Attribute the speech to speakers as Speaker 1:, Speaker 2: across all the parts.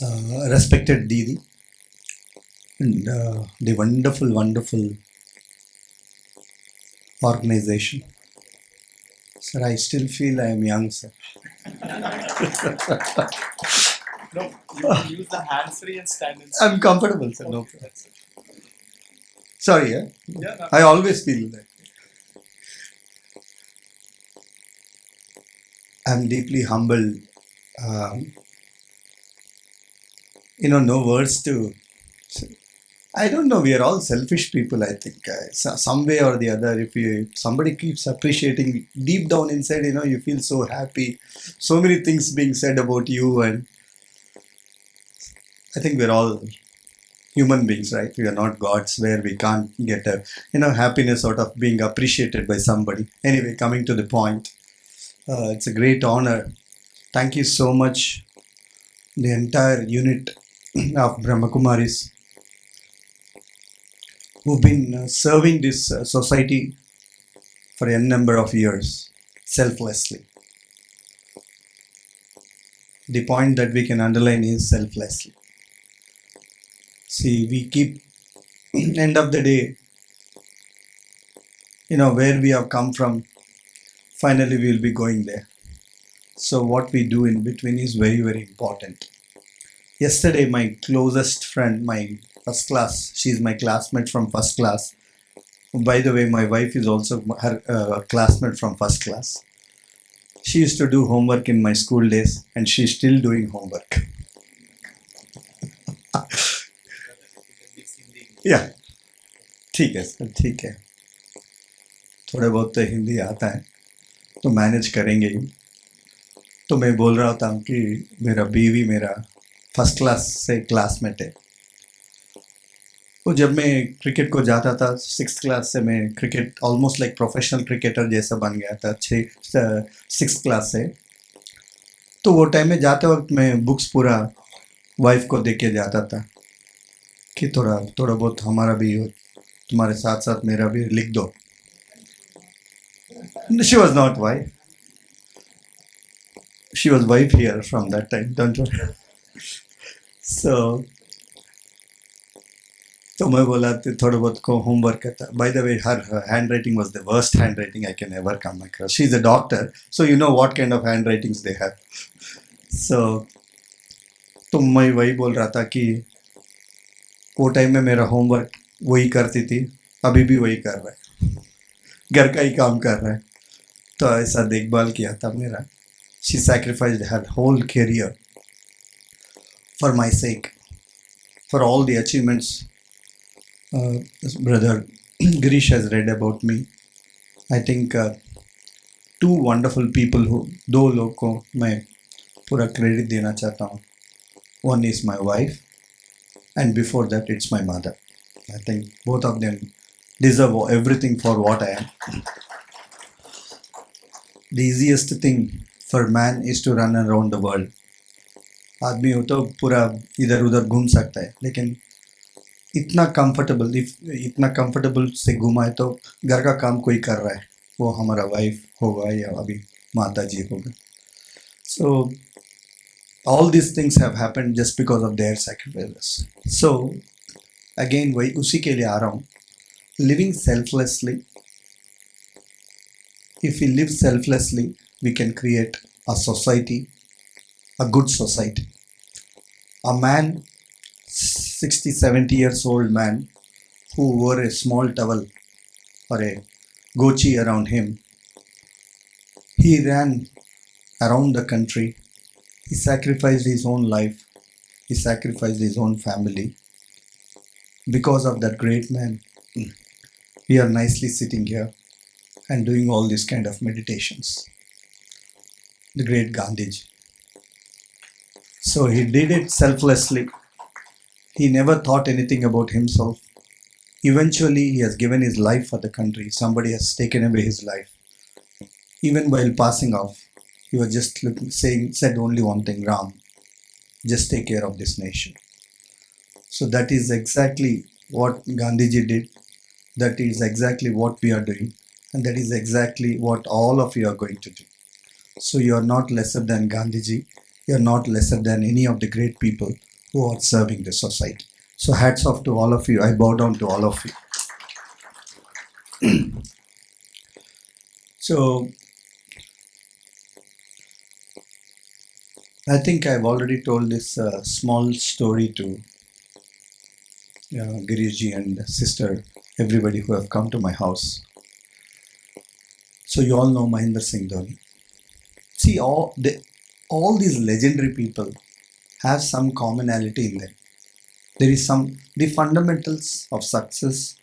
Speaker 1: respected Didi, and the wonderful, wonderful organization. Sir, I still feel I am young, sir.
Speaker 2: No, you can use the hands free and stand and
Speaker 1: I'm comfortable, sir. No problem.
Speaker 2: That's it.
Speaker 1: Sorry, yeah?
Speaker 2: Yeah, no.
Speaker 1: I always feel that. I'm deeply humbled. Um, no words to. I don't know. We are all selfish people. I think some way or the other. If somebody keeps appreciating deep down inside, you feel so happy. So many things being said about you, and I think we're all human beings, right? We are not gods where we can't get a happiness out of being appreciated by somebody. Anyway, coming to the point, it's a great honor. Thank you so much, the entire unit of Brahmakumaris who've been serving this society for a number of years selflessly. The point that we can underline is selflessly. See, we keep end of the day, where we have come from, finally we will be going there. So what we do in between is very, very important. Yesterday, my closest friend, my first class, she's my classmate from first class. By the way, my wife is also her classmate from first class. She used to do homework in my school days, and she's still doing homework. Yeah, ठीक है sir, ठीक है. थोड़ा बहुत तो हिंदी आता है, तो मैनेज करेंगे ही. तो मैं बोल रहा था कि मेरा बीवी मेरा फर्स्ट क्लास से क्लासमेट है. तो जब मैं क्रिकेट को जाता था 6th क्लास से, मैं cricket almost like professional cricketer जैसा बन गया था 6th क्लास से. तो वो टाइम में जाते वक्त मैं बुक्स पूरा वाइफ को दे के जाता था कि थोड़ा थोड़ा बहुत हमारा भी हो, तुम्हारे साथ साथ मेरा भी लिख दो. She was not wife. She was wife here from that time. Don't worry. So तो मैं बोला थोड़ा बहुत को होमवर्क करता. By the way, her handwriting was the worst handwriting I can ever come across. She's a doctor, so you know what kind of handwritings they have. So तो मैं वही बोल रहा था कि वो टाइम में मेरा होमवर्क वही करती थी, अभी भी वही कर रहा है, घर का ही काम कर रहा है. तो ऐसा देखभाल किया था मेरा. She sacrificed her whole career for my sake, for all the achievements brother Girish has read about me. I think two wonderful people who दो लोग को मैं पूरा क्रेडिट देना चाहता हूँ. One is my wife, and before that it's my mother. I think both of them deserve everything for what I am. The easiest thing for man is to run around the world. आदमी हो तो पूरा इधर उधर घूम सकता है, लेकिन इतना कंफर्टेबल से घूमा है तो घर का काम कोई कर रहा है, वो हमारा वाइफ होगा या अभी माता जी होगा. So all these things have happened just because of their sacrifices. So again वही उसी के लिए आ रहा हूँ. Living selflessly, if we live selflessly, we can create a society, a good society. A man, 60, 70 years old man who wore a small towel or a gochi around him, he ran around the country. He sacrificed his own life. He sacrificed his own family. Because of that great man, we are nicely sitting here and doing all these kind of meditations. The great Gandhiji. So he did it selflessly. He never thought anything about himself. Eventually, he has given his life for the country. Somebody has taken away his life. Even while passing off, he was just said only one thing, Ram, just take care of this nation. So that is exactly what Gandhiji did. That is exactly what we are doing. And that is exactly what all of you are going to do. So you are not lesser than Gandhiji. you're not lesser than any of the great people who are serving the society. So hats off to all of you. I bow down to all of you. So I think I've already told this small story to Giriji and sister, everybody who have come to my house. So you all know Mahendra Singh Dhoni. See, all these legendary people have some commonality in them. There is the fundamentals of success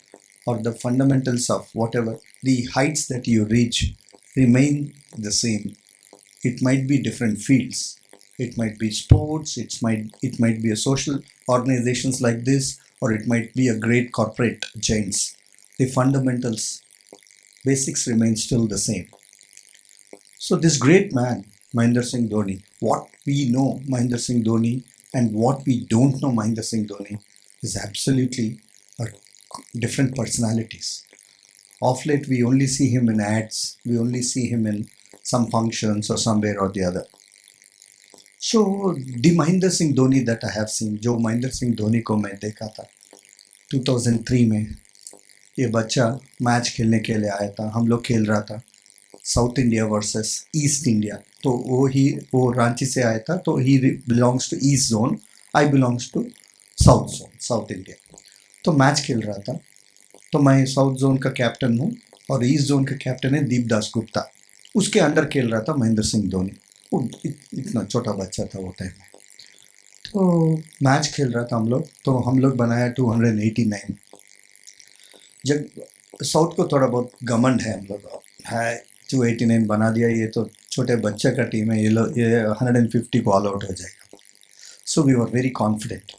Speaker 1: or the fundamentals of whatever, the heights that you reach remain the same. It might be different fields. It might be sports, it might be a social organizations like this, or it might be a great corporate giants. The fundamentals, basics remain still the same. So this great man, Mahendra Singh Dhoni, what we know Mahendra Singh Dhoni and what we don't know Mahendra Singh Dhoni is absolutely different personalities. Of late, we only see him in ads, we only see him in some functions or somewhere or the other. So the Mahendra Singh Dhoni that I have seen, जो महेंद्र सिंह धोनी को मैं देखा था 2003 में, ये बच्चा match खेलने के लिए आया था. हम लोग खेल रहा था south India versus east India. तो वो रांची से आया था, तो he belongs to east zone, I belongs to south zone, south India. तो मैच खेल रहा था. तो मैं साउथ जोन का कैप्टन हूँ और ईस्ट जोन का कैप्टन है दीपदास गुप्ता. उसके अंडर खेल रहा था महेंद्र सिंह धोनी. वो इतना छोटा बच्चा था वो टाइम में. तो मैच खेल रहा था हम लोग. तो हम लोग बनाया 289. जब साउथ को थोड़ा बहुत घमंड है, हम लोग है 289 बना दिया, ये तो छोटे बच्चे का टीम है, ये 150 को ऑल आउट हो जाएगा. So we were very confident.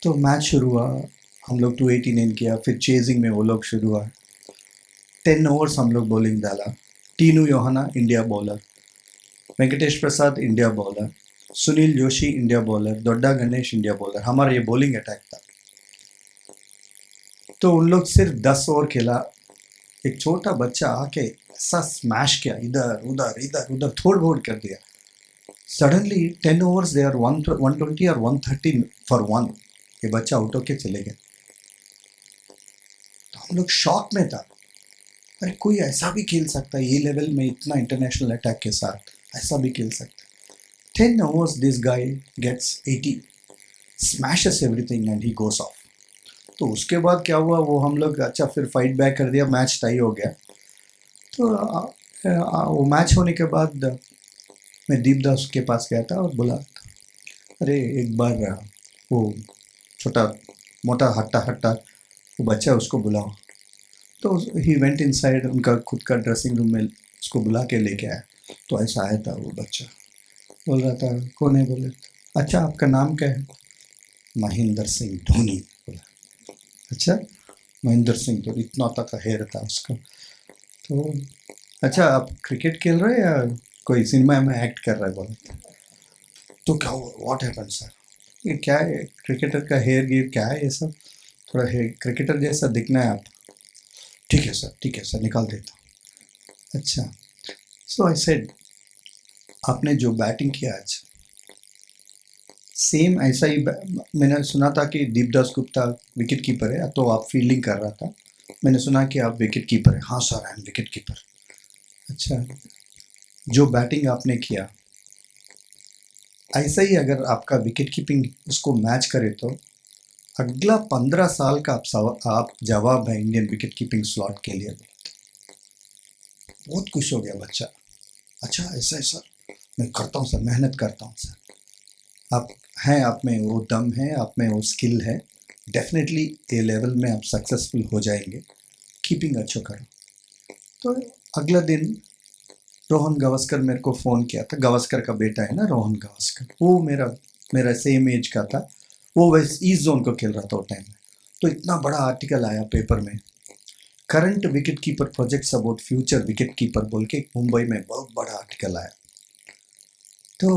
Speaker 1: तो मैच शुरू हुआ, हम लोग 289 किया, फिर चेजिंग में वो लोग शुरू हुआ. 10 ओवर्स हम लोग बॉलिंग डाला. Tinu Yohannan India bowler, Venkatesh Prasad India bowler, Sunil Joshi India bowler, Dodda Ganesh India bowler. हमारा ये बॉलिंग अटैक था. तो उन लोग सिर्फ 10 ओवर खेला. एक छोटा बच्चा आके ऐसा स्मैश किया, इधर उधर इधर उधर थोड़ फोड़ कर दिया. सडनली 10 ओवर्स दे आर 120 और 130 फॉर 1. ये बच्चा आउट होके चले गए. तो हम लोग शॉक में था. अरे कोई ऐसा भी खेल सकता है ये लेवल में, इतना इंटरनेशनल अटैक के साथ ऐसा भी खेल सकता है. 10 overs this guy gets 80, smashes everything and he goes off. तो उसके बाद क्या हुआ, वो हम लोग अच्छा फिर फाइट बैक कर दिया, मैच टाई हो गया. तो वो मैच होने के बाद मैं दीपदास के पास गया था और बोला, अरे एक बार वो छोटा मोटा हट्टा हट्टा वो बच्चा उसको बुलाओ. तो ही वेंट इनसाइड, उनका खुद का ड्रेसिंग रूम में उसको बुला के लेके आया. तो ऐसा आया था वो बच्चा, बोल रहा था कौन है, बोले अच्छा आपका नाम क्या है, महेंद्र सिंह धोनी. बोला अच्छा महेंद्र सिंह धोनी, इतना तक हेयर था उसका. तो अच्छा आप क्रिकेट खेल रहे हैं या कोई सिनेमा में एक्ट कर रहा है, बोला. तो क्या हुआ, व्हाट हैपेंड सर, ये क्या है, क्रिकेटर का हेयर गियर क्या है ये सब, थोड़ा क्रिकेटर जैसा दिखना है आप. ठीक है सर निकाल देता हूँ. अच्छा. सो आई सेड आपने जो बैटिंग किया आज सेम ऐसा ही मैंने सुना था कि दीपदास गुप्ता विकेट कीपर है, तो आप फील्डिंग कर रहा था. मैंने सुना कि आप विकेट कीपर है. हाँ sir I am wicket keeper. अच्छा, जो बैटिंग आपने किया ऐसा ही अगर आपका विकेट कीपिंग उसको मैच करे तो अगला 15 साल का आप जवाब है इंडियन विकेट कीपिंग स्लॉट के लिए. बहुत खुश हो गया बच्चा. अच्छा ऐसा है सर, मैं करता हूँ सर, मेहनत करता हूँ सर. आप हैं, आप में वो दम है, आप में वो स्किल है, डेफिनेटली ये लेवल में आप सक्सेसफुल हो जाएंगे, कीपिंग अच्छा करो. तो अगला दिन रोहन गावस्कर मेरे को फ़ोन किया था. गावस्कर का बेटा है ना रोहन गावस्कर, वो मेरा सेम एज का था. वो वैसे ईस्ट जोन को खेल रहा था वो टाइम में. तो इतना बड़ा आर्टिकल आया पेपर में, current wicket keeper projects about future wicket keeper बोल के मुंबई में बहुत बड़ा आर्टिकल आया. तो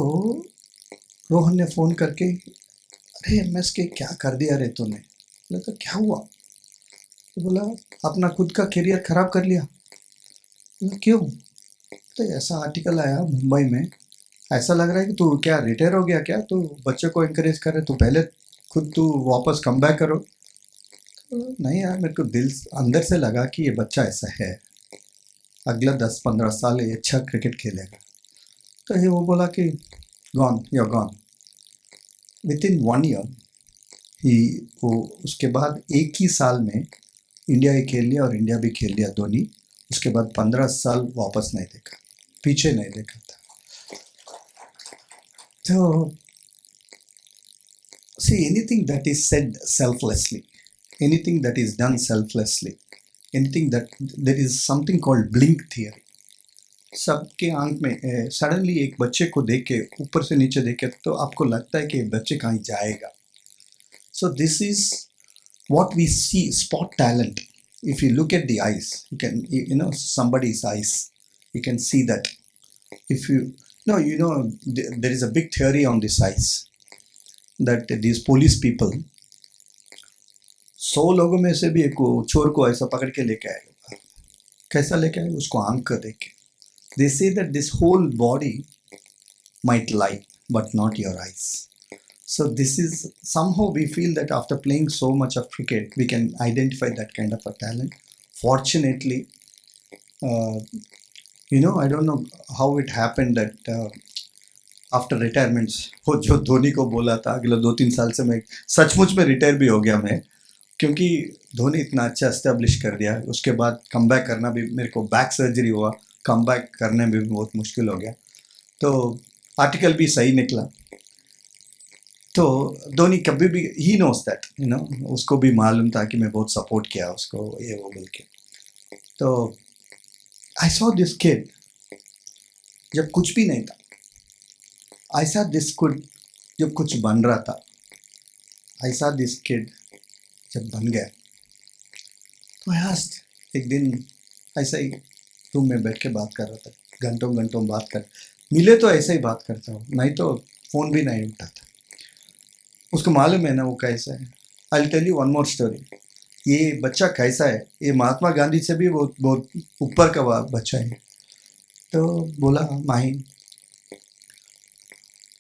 Speaker 1: रोहन ने फ़ोन करके, अरे MSK क्या कर दिया रे तूने. बोला तो क्या हुआ. तो बोला अपना खुद का करियर ख़राब कर लिया. बोला क्यों. तो ऐसा आर्टिकल आया मुंबई में, ऐसा लग रहा है कि तू क्या रिटायर हो गया क्या, तू बच्चे को इंकरेज कर रहे, तू पहले खुद तू वापस कम बैक करो। तो नहीं यार, मेरे को दिल अंदर से लगा कि ये बच्चा ऐसा है, अगला 10-15 साल ये अच्छा क्रिकेट खेलेगा। तो ये वो बोला कि gone, you gone with in 1 year. ही वो उसके बाद एक ही साल में इंडिया ही खेल लिया और इंडिया भी खेल लिया धोनी। उसके बाद 15 साल वापस नहीं देखा, पीछे नहीं देखा था। तो see, anything that is said selflessly, anything that is done selflessly, anything that there is something called blink theory. सबके आंख में सडनली एक बच्चे को देख के ऊपर से नीचे देखे तो आपको लगता है कि ये बच्चे कहीं जाएगा. So this is what we see, spot talent. If you look at the eyes, you can, you know, somebody's eyes, you can see that. If you no, you know, there is a big theory on this eyes, that these police people, 100 लोगों में से भी एक चोर को ऐसा पकड़ के लेके आएगा. कैसा लेके आएगा? उसको आंख का देख के. They say that this whole body might lie, but not your eyes. So this is somehow we feel that after playing so much of cricket, we can identify that kind of a talent. Fortunately, you know, I don't know how it happened that after retirements, वो जो धोनी को बोला था अगले 2-3 साल से मैं सचमुच में रिटायर भी हो गया मैं, क्योंकि धोनी इतना अच्छा एस्टेब्लिश कर दिया. उसके बाद कम बैक करना भी, मेरे को बैक सर्जरी हुआ, कम बैक करने में भी बहुत मुश्किल हो गया. तो आर्टिकल भी सही निकला. तो धोनी कभी भी, he knows that, you know, उसको भी मालूम था कि मैं बहुत सपोर्ट किया उसको, ये वो बोल के. तो आई सॉ दिस किड जब कुछ भी नहीं था. I saw this kid जब कुछ बन रहा था. I saw this kid जब बन गया. तो I asked, एक दिन ऐसा ही रूम में बैठ के बात कर रहा था, घंटों घंटों बात कर, मिले तो ऐसे ही बात करता हूँ, नहीं तो फ़ोन भी नहीं उठाता. उसको मालूम है ना वो कैसा है. I'll tell you one more story. ये बच्चा कैसा है, ये महात्मा गांधी से भी बहुत बहुत ऊपर का बच्चा है. तो बोला, माही,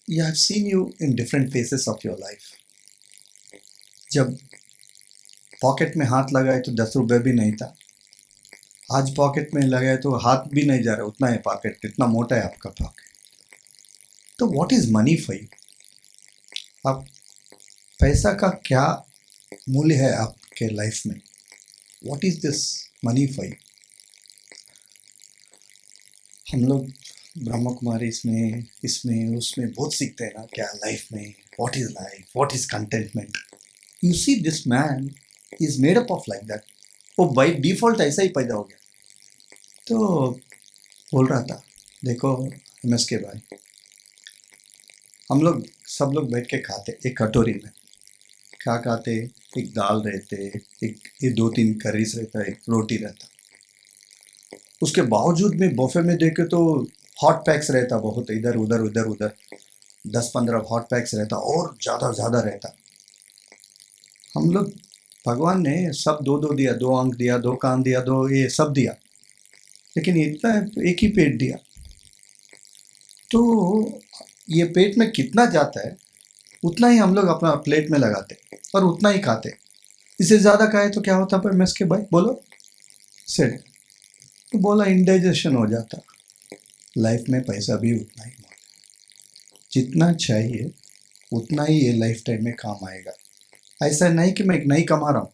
Speaker 1: I have seen you in different phases of your life. जब पॉकेट में हाथ लगाए तो 10 रुपये भी नहीं था. आज पॉकेट में लगाए तो हाथ भी नहीं जा रहा, उतना है पॉकेट, इतना मोटा है आपका पॉकेट. तो what is money for you? आप पैसा का क्या मूल्य है आपके लाइफ में? What is this money for you? हम लोग ब्रह्म कुमारी इसमें इसमें उसमें बहुत सीखते हैं ना, क्या लाइफ में, what is life, what is contentment. You see this man is made up of like that. वो बाय डिफॉल्ट ऐसा ही पैदा हो गया. तो बोल रहा था, देखो MSK भाई, हम लोग सब लोग बैठ के खाते एक कटोरी में. क्या खाते? एक दाल रहते, एक ये 2-3 करीज रहता, एक रोटी रहता. उसके बावजूद में बफे में देखे तो हॉट पैक्स रहता बहुत, इधर उधर उधर उधर 10-15 हॉट पैक्स रहता और ज़्यादा रहता. हम लोग, भगवान ने सब 2-2 दिया, 2 आंख दिया, 2 कान दिया, 2 ये सब दिया, लेकिन इतना एक ही पेट दिया. तो ये पेट में कितना जाता है उतना ही हम लोग अपना प्लेट में लगाते और उतना ही खाते. इससे ज़्यादा खाए तो क्या होता पर MSK भाई बोलो? सेट. तो बोला इंडाइजेशन हो जाता. लाइफ में पैसा भी उतना ही, जितना चाहिए उतना ही ये लाइफ टाइम में काम आएगा. ऐसा नहीं कि मैं नहीं कमा रहा हूँ,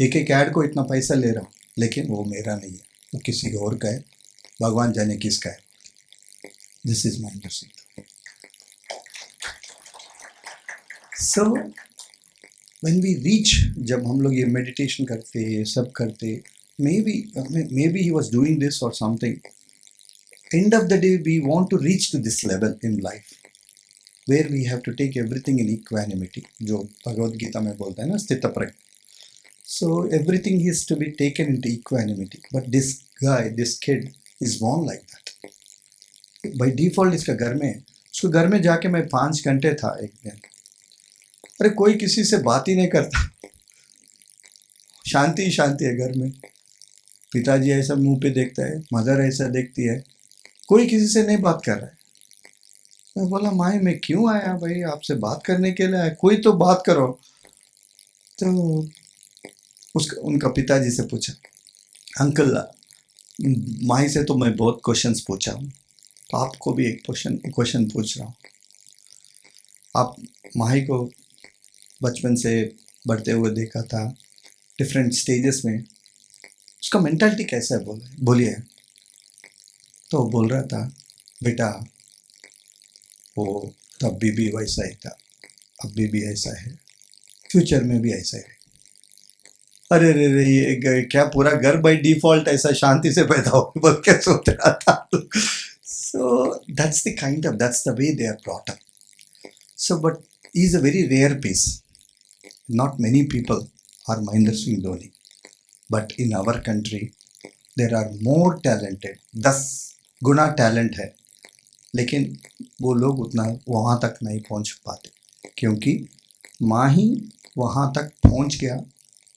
Speaker 1: एक एक ऐड को इतना पैसा ले रहा हूँ, लेकिन वो मेरा नहीं है, वो किसी और का है, भगवान जाने किसका है. This is my industry. So when we reach, जब हम लोग ये मेडिटेशन करते, ये सब करते, maybe he was doing this और something. End of the day, we want to reach to this level in life where we have to take everything in equanimity, जो भगवद गीता में बोलता है ना, स्थित प्रज्ञ. So everything is to be taken into equanimity. But this guy, this kid is born like that. By default इसका घर में, उसको घर में जाके मैं 5 घंटे था एक दिन. अरे कोई किसी से बात ही नहीं करता, शांति ही शांति है घर में. पिताजी ऐसा मुंह पे देखता है, मदर ऐसा देखती है, कोई किसी से नहीं बात कर रहा है. मैं बोला माही मैं क्यों आया भाई, आपसे बात करने के लिए आया, कोई तो बात करो। तो उसका उनका पिताजी से पूछा, अंकल माही से तो मैं बहुत क्वेश्चंस पूछा हूँ, तो आपको भी एक क्वेश्चन पूछ रहा हूँ। आप माही को बचपन से बढ़ते हुए देखा था, डिफरेंट स्टेजेस में, उसका मेंटालिटी कैसा है बोलिए। तो वो बोल रहा था, बेटा वो तब भी वैसा ही था, अभी भी ऐसा है, फ्यूचर में भी ऐसा है। अरे रे रे, ये क्या पूरा घर बाई डिफॉल्ट ऐसा शांति से पैदा हो बोल के सोच रहा था। So that's the way they are brought up. So, but he is a very rare piece. Not many people are Mahendra Singh Dhoni. But in our country, there are more talented. 10 Guna talent है, लेकिन वो लोग उतना वहाँ तक नहीं पहुँच पाते, क्योंकि माही वहाँ तक पहुँच गया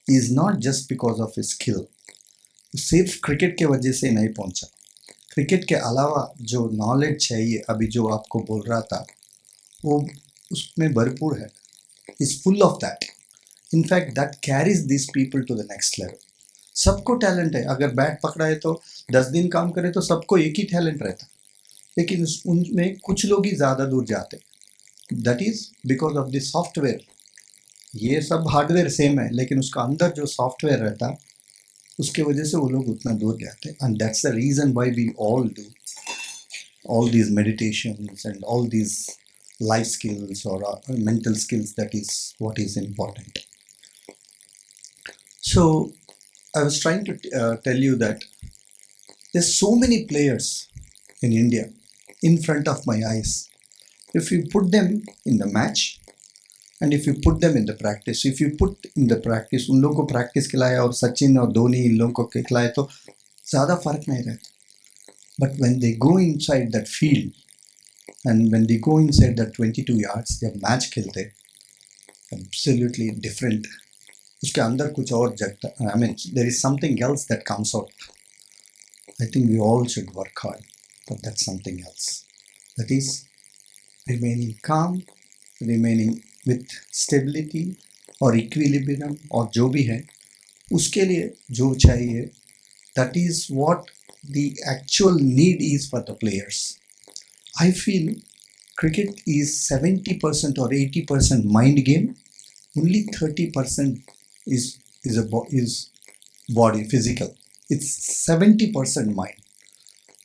Speaker 1: is not just because of his skill. सिर्फ क्रिकेट के वजह से नहीं पहुँचा. क्रिकेट के अलावा जो नॉलेज चाहिए, अभी जो आपको बोल रहा था, वो उसमें भरपूर है. Is full of that. In fact that carries this people to the next level. सबको टैलेंट है. अगर बैट पकड़ा है तो 10 दिन काम करे तो सबको एक ही टैलेंट रहता, लेकिन उनमें कुछ लोग ही ज़्यादा दूर जाते. That is because of the software. ये सब हार्डवेयर सेम है, लेकिन उसका अंदर जो सॉफ्टवेयर रहता, उसके वजह से वो लोग उतना दूर जाते. And that's the reason why we all do all these meditations and all these life skills or mental skills. That is what is important. So I was trying to tell you that there's so many players in India in front of my eyes. If you put them in the match and if you put them in the practice, if you put in the practice, उन लोगों को practice खिलाया और सचिन और धोनी इन लोगों को खिलाए तो ज़्यादा फर्क नहीं रहता. But when they go inside that field and when they go inside that 22 yards, जब मैच खेलते, absolutely different. उसके अंदर कुछ और जगता. I mean, there is something else that comes out. I think we all should work hard, but that's something else. That is remaining calm, remaining with stability और equilibrium और जो भी है, उसके लिए जो चाहिए, that is what the actual need is for the players. I feel cricket is 70% or 80% mind game. Only 30% is body physical. It's 70% mind,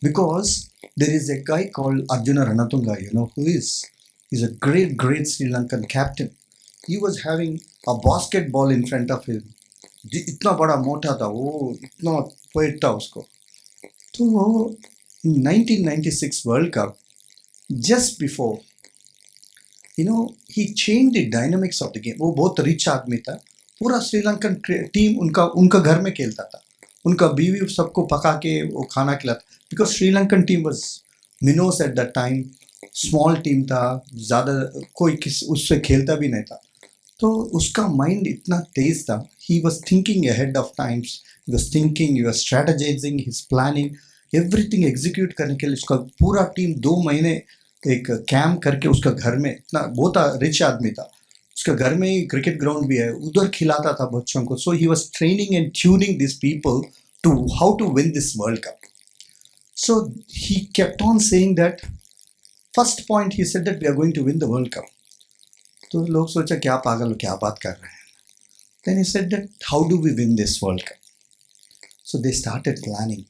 Speaker 1: because there is a guy called Arjuna Ranatunga, who is a great Sri Lankan captain. He was having a basketball in front of him. इतना बड़ा मोटा था वो, इतना wait था उसको. तो 1996 world cup, just before, he changed the dynamics of the game. वो बहुत रिच आदमी था. पूरा श्रीलंकन टीम उनका घर में खेलता था. उनका बीवी सबको पका के वो खाना खिलाता, because Sri Lankan team was minnows at that time. Small team था, ज़्यादा कोई उससे खेलता भी नहीं था. तो उसका माइंड इतना तेज था. He was thinking ahead of times. He was thinking, he was strategising, his planning, everything execute करने के लिए. उसका पूरा टीम 2 महीने एक कैम्प करके उसका घर में, इतना बहुत रिच आदमी था, उसका घर में ही क्रिकेट ग्राउंड भी है, उधर खिलाता था बच्चों को. So he was training and tuning this people to how to win this world cup. So he kept on saying that, first point he said that we are going to win the world cup. तो लोग सोचा क्या पागल हो, क्या बात कर रहे हैं. Then he said that how do we win this world cup. So they started planning.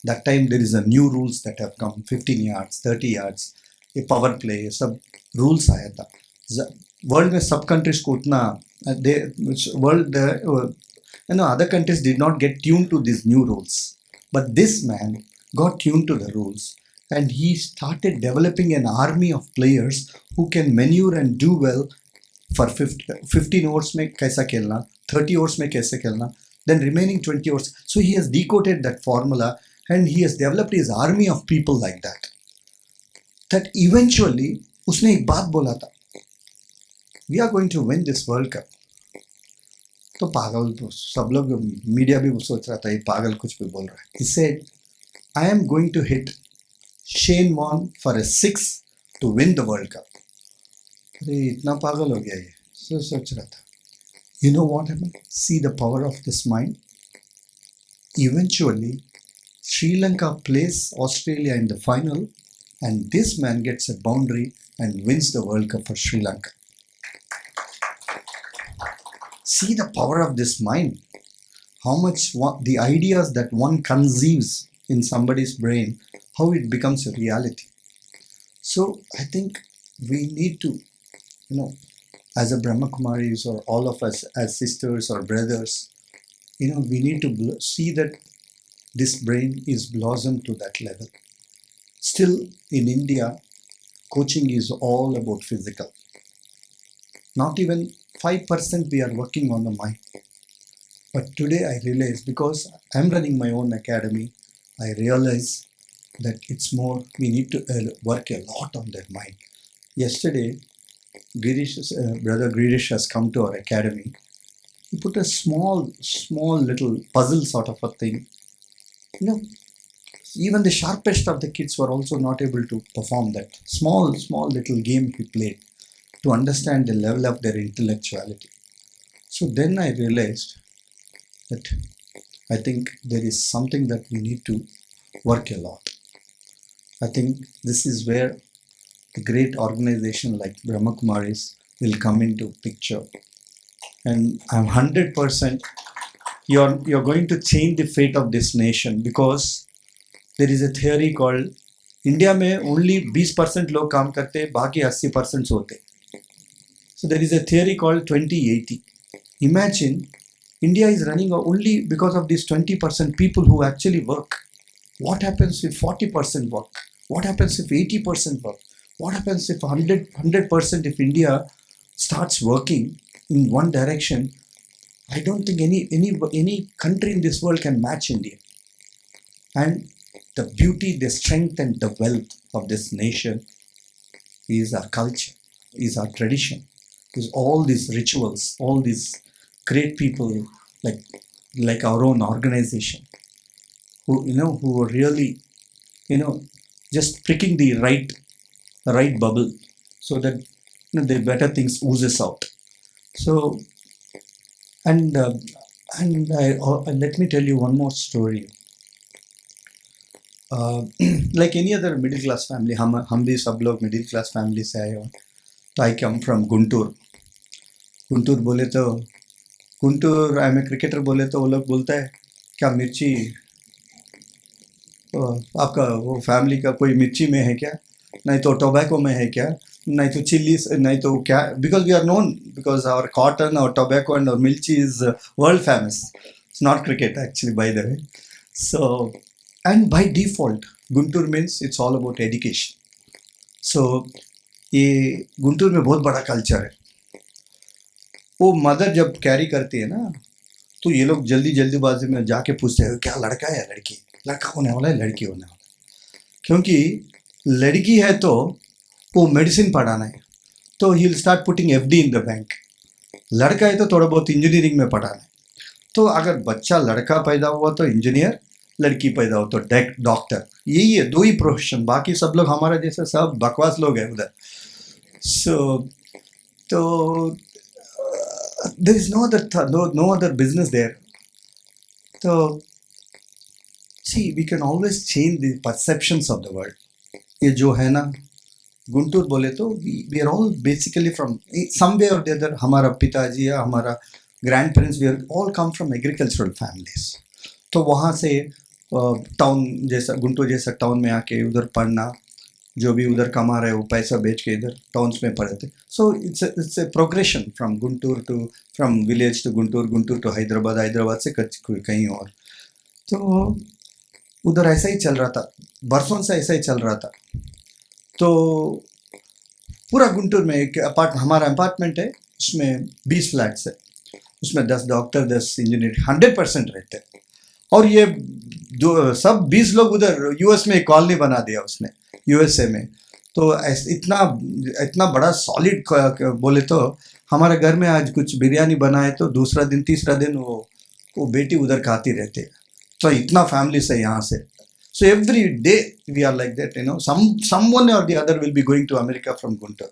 Speaker 1: That time there is a new rules that have come, 15 yards, 30 yards, ये पावर प्ले, ये सब रूल्स आया था. वर्ल्ड में सब countries को उतना world other countries did not get tuned to these new rules, but this man got tuned to the rules and he started developing an army of players who can maneuver and do well for 15 overs में कैसा खेलना, 30 overs में कैसे खेलना, then remaining 20 overs. So he has decoded that formula and he has developed his army of people like that. That eventually उसने एक बात बोला था, we are going to win this world cup. तो पागल, तो सब लोग मीडिया भी सोच रहा था ये पागल कुछ भी बोल रहा है. He said, I am going to hit Shane Warne for a 6 to win the World Cup. अरे इतना पागल हो गया ये, सोच रहा था. You know what happened? See the power of this mind. Eventually, Sri Lanka plays Australia in the final, and this man gets a boundary and wins the World Cup for Sri Lanka. See the power of this mind. How much the ideas that one conceives in somebody's brain, how it becomes a reality. So I think we need to, as a Brahma Kumaris or all of us as sisters or brothers, we need to see that this brain is blossomed to that level. Still in India, coaching is all about physical. Not even 5% we are working on the mind. But today I realize, because I'm running my own academy, I realize that it's more, we need to work a lot on their mind. Yesterday, brother Girish has come to our academy. He put a small little puzzle sort of a thing. Even the sharpest of the kids were also not able to perform that. Small little game he played to understand the level of their intellectuality. So then I realized that I think there is something that we need to work a lot. I think this is where a great organization like Brahma Kumaris will come into picture. And I'm 100% you're going to change the fate of this nation, because there is a theory called India में only 20% लोग काम करते, बाकी 80% सोते. So there is a theory called 2080. Imagine India is running only because of these 20% people who actually work. What happens if 40% work? What happens if 80% work? What happens if 100% if India starts working in one direction? I don't think any country in this world can match India. And the beauty, the strength and the wealth of this nation is our culture, is our tradition, is all these rituals, all these great people like our own organization who are really just pricking the right bubble so that the better things oozes out. So and let me tell you one more story. Like any other middle class family, हम भी सब लोग middle class family से आए हो. तो I come from Guntur बोले तो Guntur, I am a cricketer बोले तो वो लोग बोलता है क्या मिर्ची आपका वो फैमिली का कोई मिर्ची में है क्या, नहीं तो टोबैको में है क्या, नहीं तो चिल्ली, नहीं तो क्या, because we are known because our cotton और टोबैको एंड और mirchi is world famous. It's not cricket actually by the way. So and by default Guntur means it's all about education. So ये गुंटूर में बहुत बड़ा कल्चर है. वो मदर जब carry करती है ना, तो ये लोग जल्दीबाजी में जाके पूछते हैं क्या लड़का है या लड़की, लड़का होने वाला है लड़की होने वाला है. क्योंकि लड़की है तो वो मेडिसिन पढ़ाना है, तो he will start putting FD in the bank. लड़का है तो थोड़ा बहुत इंजीनियरिंग में पढ़ाना है. तो अगर बच्चा लड़का पैदा हुआ तो इंजीनियर, लड़की पैदा हो तो डॉक्टर. यही है, दो ही प्रोफेशन. बाकी सब लोग हमारा जैसे सब बकवास लोग हैं उधर. सो तो there is no other business there. So see, we can always change the perceptions of the world. ये जो है ना, गुंटूर बोले तो we are all basically from some way or the other. हमारा पिताजी या हमारा grandparents, we are all come from agricultural families. तो वहाँ से टाउन जैसा, गुंटूर जैसा टाउन में आके उधर पढ़ना, जो भी उधर कमा रहे वो पैसा बेच के इधर टाउन्स में पढ़े थे. So it's a progression from Guntur to, from village to Guntur to Hyderabad से कहीं और. तो उधर ऐसा ही चल रहा था, बरसों से ऐसा ही चल रहा था. तो पूरा गुंटूर में एक हमारा अपार्टमेंट है, उसमें 20 फ्लैट्स है, उसमें 10 डॉक्टर 10 इंजीनियर 100% रहते हैं. और ये सब 20 लोग उधर यूएस में एक कॉलोनी बना दिया उसने, यूएसए में. तो इतना बड़ा सॉलिड बोले तो हमारे घर में आज कुछ बिरयानी बनाए तो दूसरा दिन तीसरा दिन वो बेटी उधर खाती रहती है. तो इतना फैमिली से यहाँ से. So every day we are like that, someone or the other will be going to America from Guntur.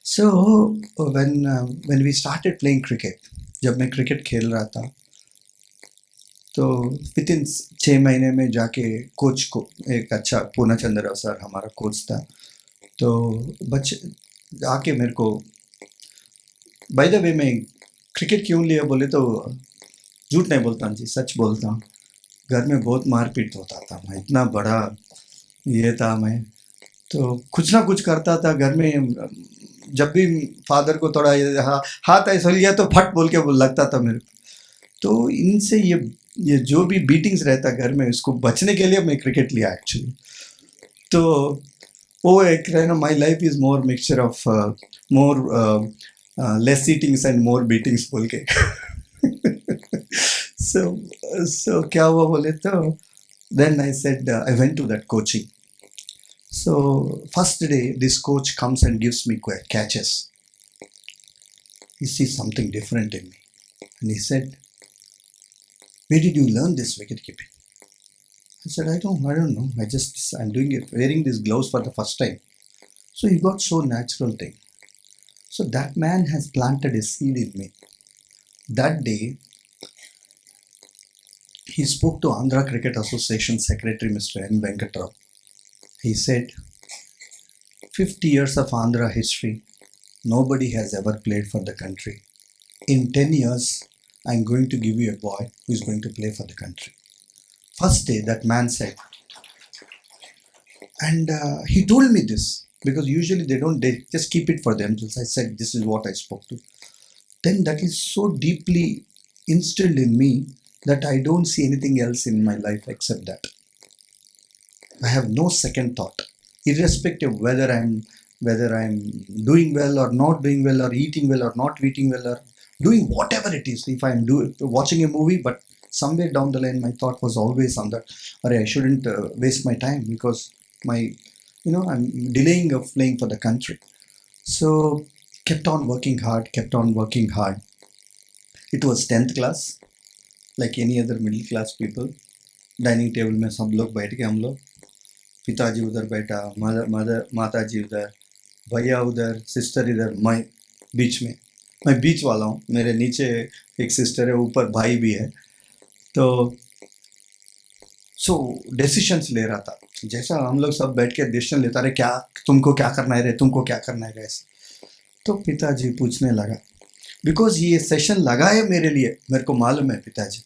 Speaker 1: So when we started playing cricket, जब मैं क्रिकेट खेल रहा था तो विद इन 6 महीने में जाके कोच को एक अच्छा पूना चंद्रा सर हमारा कोच था, तो बच्चे आके मेरे को, बाय द वे मैं क्रिकेट क्यों लिया बोले तो झूठ नहीं बोलता हूँ जी, सच बोलता हूँ। घर में बहुत मारपीट होता था, मैं इतना बड़ा ये था मैं, तो कुछ ना कुछ करता था घर में। जब भी फादर को थोड़ा हाथ ऐसा लिया तो फट बोल के लगता था मेरे को। तो इनसे ये जो भी बीटिंग्स रहता घर में, उसको बचने के लिए मैं क्रिकेट लिया एक्चुअली। तो वो एक रहना, my life is more mixture of more less eatings and more beatings बोल के। so क्या हुआ बोले तो then I said I went to that coaching. So first day this coach comes and gives me catches. He sees something different in me and he said, where did you learn this wicket keeping? I said, I don't know. I'm doing it, wearing these gloves for the first time. So he got so natural thing. So that man has planted a seed in me. That day, he spoke to Andhra Cricket Association Secretary Mr. N. Venkatrao. He said, 50 years of Andhra history, nobody has ever played for the country. In 10 years, I'm going to give you a boy who is going to play for the country. First day, that man said, and he told me this, because usually they just keep it for themselves. I said, this is what I spoke to. Then that is so deeply instilled in me that I don't see anything else in my life except that. I have no second thought, irrespective whether I'm doing well or not doing well, or eating well or not eating well, or doing whatever it is. If I'm watching a movie, but somewhere down the line, my thought was always on that, I shouldn't waste my time because I'm delaying of playing for the country. So kept on working hard. It was 10th class, like any other middle class people. Dining table में सब लोग बैठ के, हम लोग, पिताजी उधर बैठा, माता जी उधर, भैया उधर, सिस्टर इधर, मैं बीच वाला हूँ। मेरे नीचे एक सिस्टर है, ऊपर भाई भी है। तो डिसीशंस ले रहा था, जैसा हम लोग सब बैठ के डिसीजन लेता रहे, तुमको क्या करना है ऐसे। तो पिताजी पूछने लगा, बिकॉज ये सेशन लगा है मेरे लिए, मेरे को मालूम है पिताजी,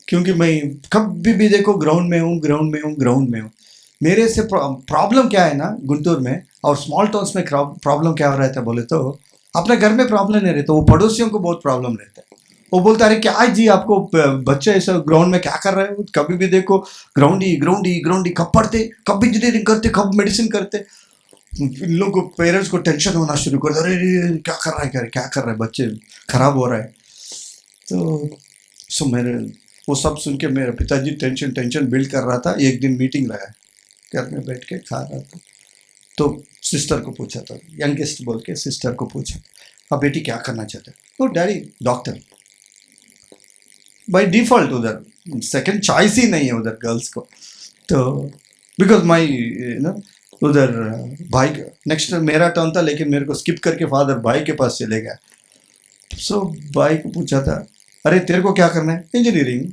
Speaker 1: क्योंकि मैं कभी भी देखो ग्राउंड में हूँ। मेरे से प्रॉब्लम क्या है ना गुंटूर में और स्मॉल टाउन्स में प्रॉब्लम क्या हो रहा था बोले तो, अपने घर में प्रॉब्लम नहीं रहता, वो पड़ोसियों को बहुत प्रॉब्लम रहता है। वो बोलता है क्या जी आपको बच्चे ऐसा ग्राउंड में क्या कर रहे हो, कभी भी देखो ग्राउंड ही, कब पढ़ते, कब इंजीनियरिंग करते, कब मेडिसिन करते। इन लोगों को, पेरेंट्स को टेंशन होना शुरू कर, अरे क्या कर रहा है बच्चे, खराब हो रहा है। तो मेरे वो सब सुन के मेरे पिताजी टेंशन बिल्ड कर रहा था। एक दिन मीटिंग लगाया, घर में बैठ के खा रहा था, तो सिस्टर को पूछा था, यंगेस्ट बोल के सिस्टर को पूछा, अब बेटी क्या करना चाहते हैं? वो डैडी डॉक्टर, बाय डिफॉल्ट उधर सेकंड चॉइस ही नहीं है उधर गर्ल्स को। तो बिकॉज माई उधर भाई, नेक्स्ट मेरा टर्न था, लेकिन मेरे को स्किप करके फादर भाई के पास चले गया। सो भाई को पूछा था, अरे तेरे को क्या करना है? इंजीनियरिंग।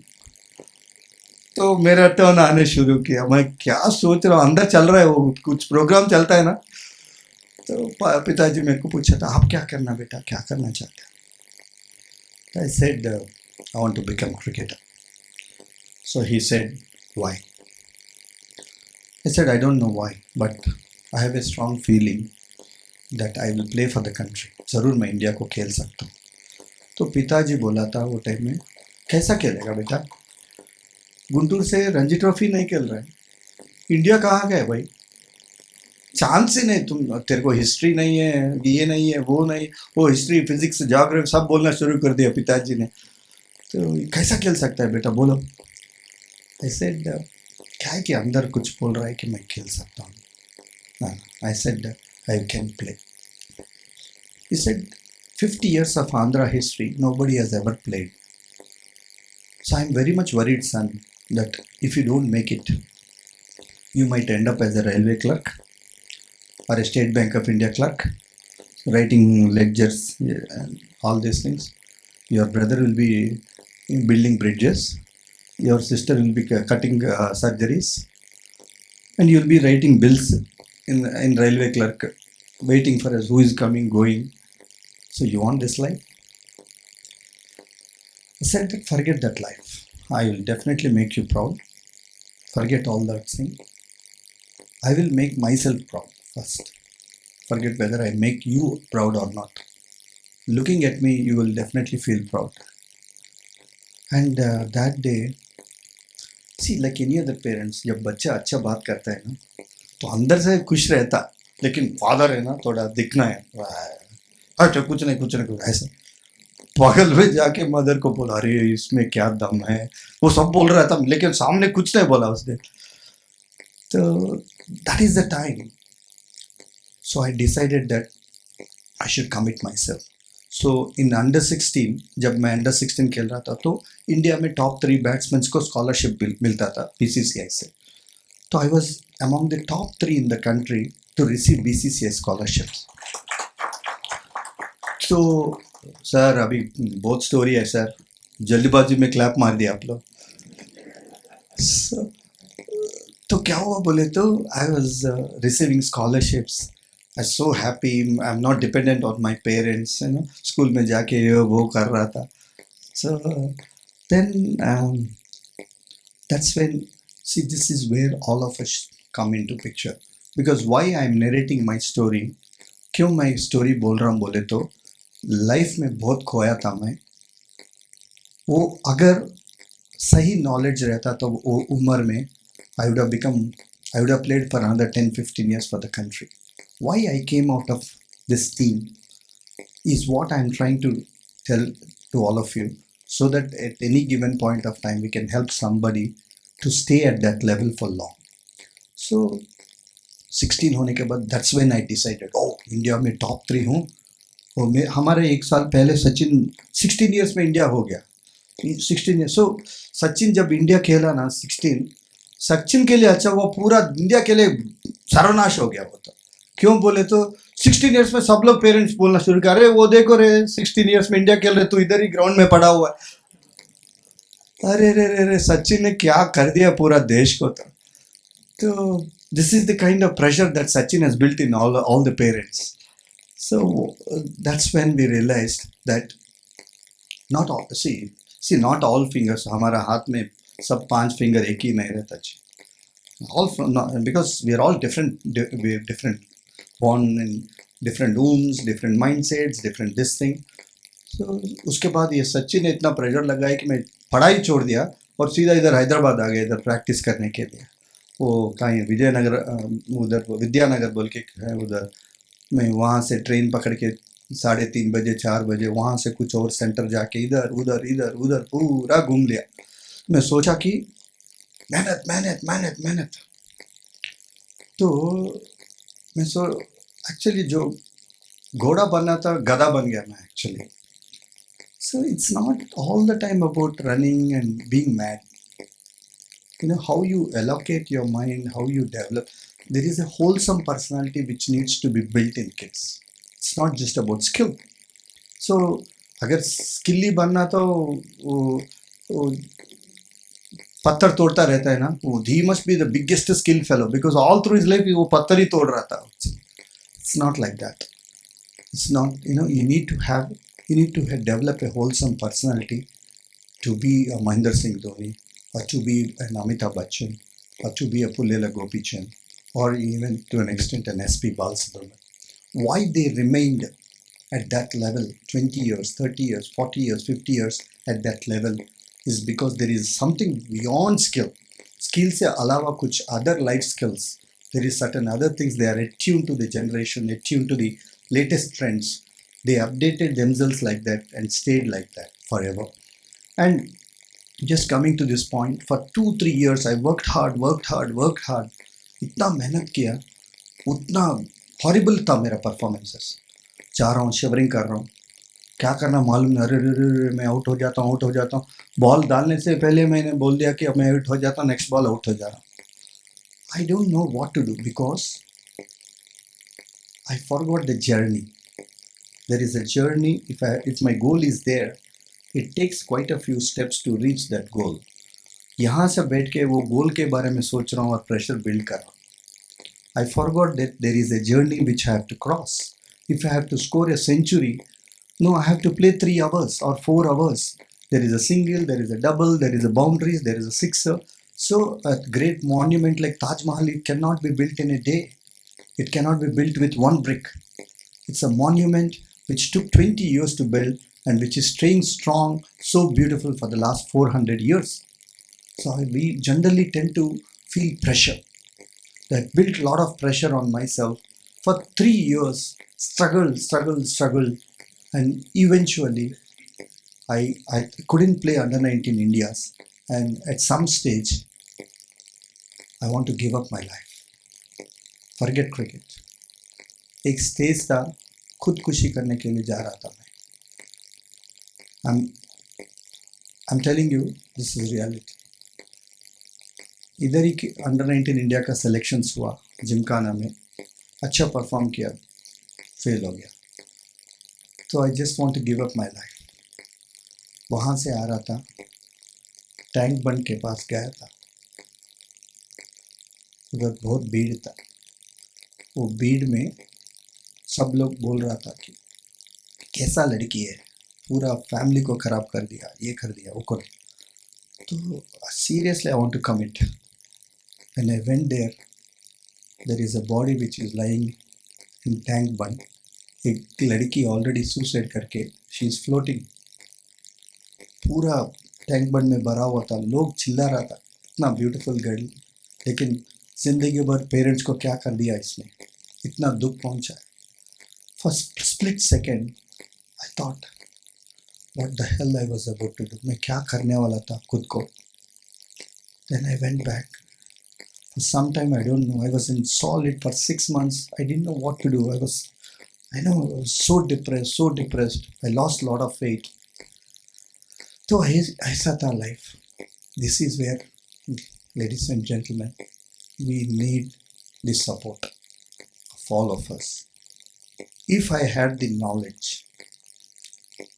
Speaker 1: तो मेरा टर्न आने शुरू किया, मैं क्या सोच रहा हूँ, अंदर चल रहा है वो कुछ प्रोग्राम चलता है ना। तो पिताजी मेरे को पूछा था, आप क्या करना बेटा, क्या करना चाहते हैं? I said I want to become cricketer. So he said, why? I said, I don't know why, but I have a strong feeling that I will play for the country. ज़रूर मैं इंडिया को खेल सकता हूँ। तो पिताजी बोला था वो टाइम में, कैसा खेलेगा बेटा, गुंटूर से रणजी ट्रॉफी नहीं खेल रहा है, इंडिया कहाँ गए भाई, चांस ही नहीं, तेरे को हिस्ट्री नहीं है, ये नहीं है, वो हिस्ट्री, फिजिक्स, ज्योग्राफी सब बोलना शुरू कर दिया पिताजी ने। तो कैसा खेल सकता है बेटा, बोलो। आई सेड, क्या है कि अंदर कुछ बोल रहा है कि मैं खेल सकता हूँ। I said, I can play. He said, 50 years of Andhra history, nobody has ever played. So I'm very much worried, son. that if you don't make it, you might end up as a railway clerk or a State Bank of India clerk, writing ledgers, yeah, and all these things. Your brother will be building bridges, your sister will be cutting surgeries, and you'll be writing bills in railway clerk, waiting for us who is coming, going. So you want this life? I said, forget that life. I will definitely make you proud. Forget all that thing. I will make myself proud first. Forget whether I make you proud or not. Looking at me, you will definitely feel proud. And that day, see, like any other parents, जब बच्चा अच्छा बात करता है ना, तो अंदर से खुश रहता, लेकिन फादर है ना थोड़ा दिखना है, अच्छा कुछ नहीं कुछ ऐसा पागल में जाके मदर को बोला, अरे इसमें क्या दम है, वो सब बोल रहा था लेकिन सामने कुछ नहीं बोला उसने. तो that is the time. So I decided that I should commit myself. So in under 16, जब मैं under 16 खेल रहा था तो इंडिया में top 3 बैट्समैन को स्कॉलरशिप मिलता था BCCI से. तो I was among the top 3 in the country to receive BCCI scholarships. तो सर अभी बहुत स्टोरी है सर, जल्दबाजी में क्लैप मार दिया आप लोग. तो क्या हुआ बोले तो I was receiving scholarships. I so happy, I am not dependent on my parents, you know. School में जाके वो कर रहा था. So then that's when, see this is where all of us come into picture. Because why I am narrating my story, क्यों मैं story बोल रहा हूँ बोले तो लाइफ में बहुत खोया था मैं. वो अगर सही नॉलेज रहता तो वो उम्र में I would have played for another 10-15 years for the country. Why I came out of this team is what I'm trying to tell to all of you, so that at any given point of time we can help somebody to stay at that level for long. So 16 होने के बाद that's when I decided, oh India में top 3 हूँ. और मैं हमारे एक साल पहले सचिन 16 years में इंडिया हो गया. 16 years. So सचिन जब इंडिया खेला ना 16, सचिन के लिए अच्छा, वो पूरा इंडिया के लिए सर्वनाश हो गया. वो तो क्यों बोले तो 16 इयर्स में सब लोग पेरेंट्स बोलना शुरू कर रहे, वो देखो रे 16 इयर्स में इंडिया खेल रहे, तू इधर ही ग्राउंड में पड़ा हुआ है. अरे रे रे रे सचिन ने क्या कर दिया पूरा देश को. तो this is the kind of pressure that Sachin has built in all the parents. So that's when we realized that not all, see not all fingers, हमारा हाथ में सब 5 फिंगर एक ही नहीं रहता. All because we are all different born in different wombs, different mindsets, different this thing. So उसके बाद ये सचिन ने इतना प्रेशर लगाया कि मैं पढ़ाई छोड़ दिया और सीधा इधर हैदराबाद आ गया, इधर प्रैक्टिस करने के लिए. वो कहीं विजयनगर, उधर विद्यानगर बोल के है उधर. मैं वहाँ से ट्रेन पकड़ के 3:30 बजे 4 बजे वहाँ से कुछ और सेंटर जाके इधर उधर इधर उधर पूरा घूम लिया. मैं सोचा कि मेहनत मेहनत मेहनत मेहनत. तो मैं एक्चुअली जो घोड़ा बनना था गधा बन गया मैं actually. So it's not all the time about running and being mad. You know how you allocate your mind, how you develop. There is a wholesome personality which needs to be built in kids. It's not just about skill. So अगर skill ही बनना तो वो पत्थर तोड़ता रहता है ना, वो he must be the biggest skill fellow because all through his life वो पत्थर ही तोड़ रहा था. It's not like that. It's not, you need to develop a wholesome personality to be a Mahendra Singh Dhoni, or to be an Amitabh Bachchan, or to be a Pullela Gopichan, or even to an extent an SP Balasubramanian. Why they remained at that level 20 years, 30 years, 40 years, 50 years at that level is because there is something beyond skill. Skill se alawa kuch other life skills. There is certain other things. They are attuned to the generation, attuned to the latest trends. They updated themselves like that and stayed like that forever. And just coming to this point, for 2-3 years I worked hard. इतना मेहनत किया, उतना horrible था मेरा performances. जा रहा हूँ, shivering कर रहा हूँ. क्या करना मालूम नहीं, अरे रे रे रे, मैं आउट हो जाता हूँ, आउट हो जाता हूँ। बॉल डालने से पहले मैंने बोल दिया कि अब मैं आउट हो जाता हूँ, नेक्स्ट बॉल आउट हो जा रहा हूँ। I don't know what to do because I forgot the journey. There is a journey. If my goal is there, it takes quite a few steps to reach that goal. यहाँ से बैठ के वो गोल के बारे में सोच रहा हूँ और प्रेशर बिल्ड कर रहा हूँ. I forgot that there is a journey which I have to cross. If I have to score a century, no, I have to play 3 hours or 4 hours. There is a single, there is a double, there is a boundaries, there is a sixer. So a great monument like Taj Mahal, it cannot be built in a day. It cannot be built with one brick. It's a monument which took 20 years to build and which is staying strong, so beautiful for the last 400 years. So we generally tend to feel pressure. That built a lot of pressure on myself for 3 years, struggled, and eventually I couldn't play under 19 Indias. And at some stage, I want to give up my life. Forget cricket. एक stage था, खुदकुशी करने के लिए जा रहा था मैं. I'm telling you, this is reality. इधर ही अंडर 19 इंडिया का सिलेक्शंस हुआ जिमखाना में, अच्छा परफॉर्म किया, फेल हो गया. तो I just want to give up my life. वहाँ से आ रहा था, टैंक बंड के पास गया था, उधर बहुत भीड़ था. वो भीड़ में सब लोग बोल रहा था कि कैसा लड़की है, पूरा फैमिली को खराब कर दिया, ये कर दिया, वो कर. तो seriously I want to commit. When I went there is a body which is lying in tank bund. एक लड़की ऑलरेडी सुसाइड करके शी इज फ्लोटिंग. पूरा टैंक बंड में भरा हुआ था, लोग चिल्ला रहा था, इतना ब्यूटीफुल गर्ल, लेकिन जिंदगी भर पेरेंट्स को क्या कर दिया इसने, इतना दुख पहुंचा. For split second I thought what the hell I was about to do. मैं क्या करने वाला था खुद को. Then I went back. For some time, I don't know, I was in solid for 6 months. I didn't know what to do. I was so depressed. I lost a lot of weight. So ऐसा था life. This is where, ladies and gentlemen, we need the support of all of us. If I had the knowledge,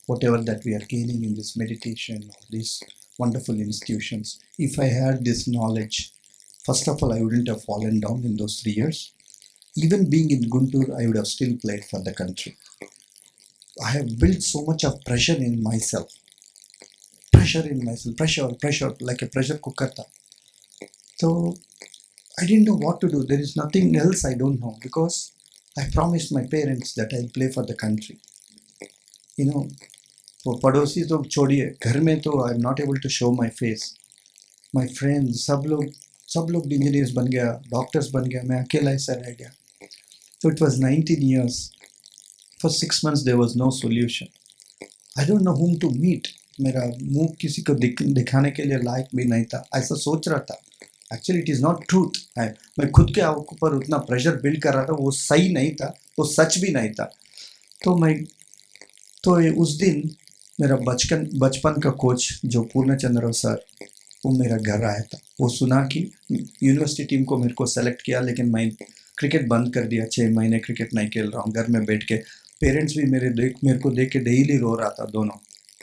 Speaker 1: whatever that we are gaining in this meditation or these wonderful institutions, if I had this knowledge, first of all, I wouldn't have fallen down in those 3 years. Even being in Guntur, I would have still played for the country. I have built so much of pressure in myself. Pressure, like a pressure cooker. So I didn't know what to do. There is nothing else I don't know because I promised my parents that I'll play for the country. For पड़ोसी तो छोड़िए, घर में तो I am not able to show my face. My friends, सब लोग engineers बन गया, डॉक्टर्स बन गया, मैं अकेला ऐसा रह गया. So it was 19 years. For 6 months there was no solution. I don't know whom to meet. मेरा मुंह किसी को दिखाने के लिए लायक भी नहीं था, ऐसा सोच रहा था. Actually it is not truth. मैं खुद के ऊपर उतना प्रेशर बिल्ड कर रहा था, वो सही नहीं था, वो सच भी नहीं था. तो उस दिन मेरा बचपन का कोच जो पूर्णचंद्र सर, वो मेरा घर आया था. वो सुना कि यूनिवर्सिटी टीम को मेरे को सेलेक्ट किया, लेकिन मैं क्रिकेट बंद कर दिया, 6 महीने क्रिकेट नहीं खेल रहा हूँ, घर में बैठ के. पेरेंट्स भी मेरे को देख के डेली रो रहा था दोनों,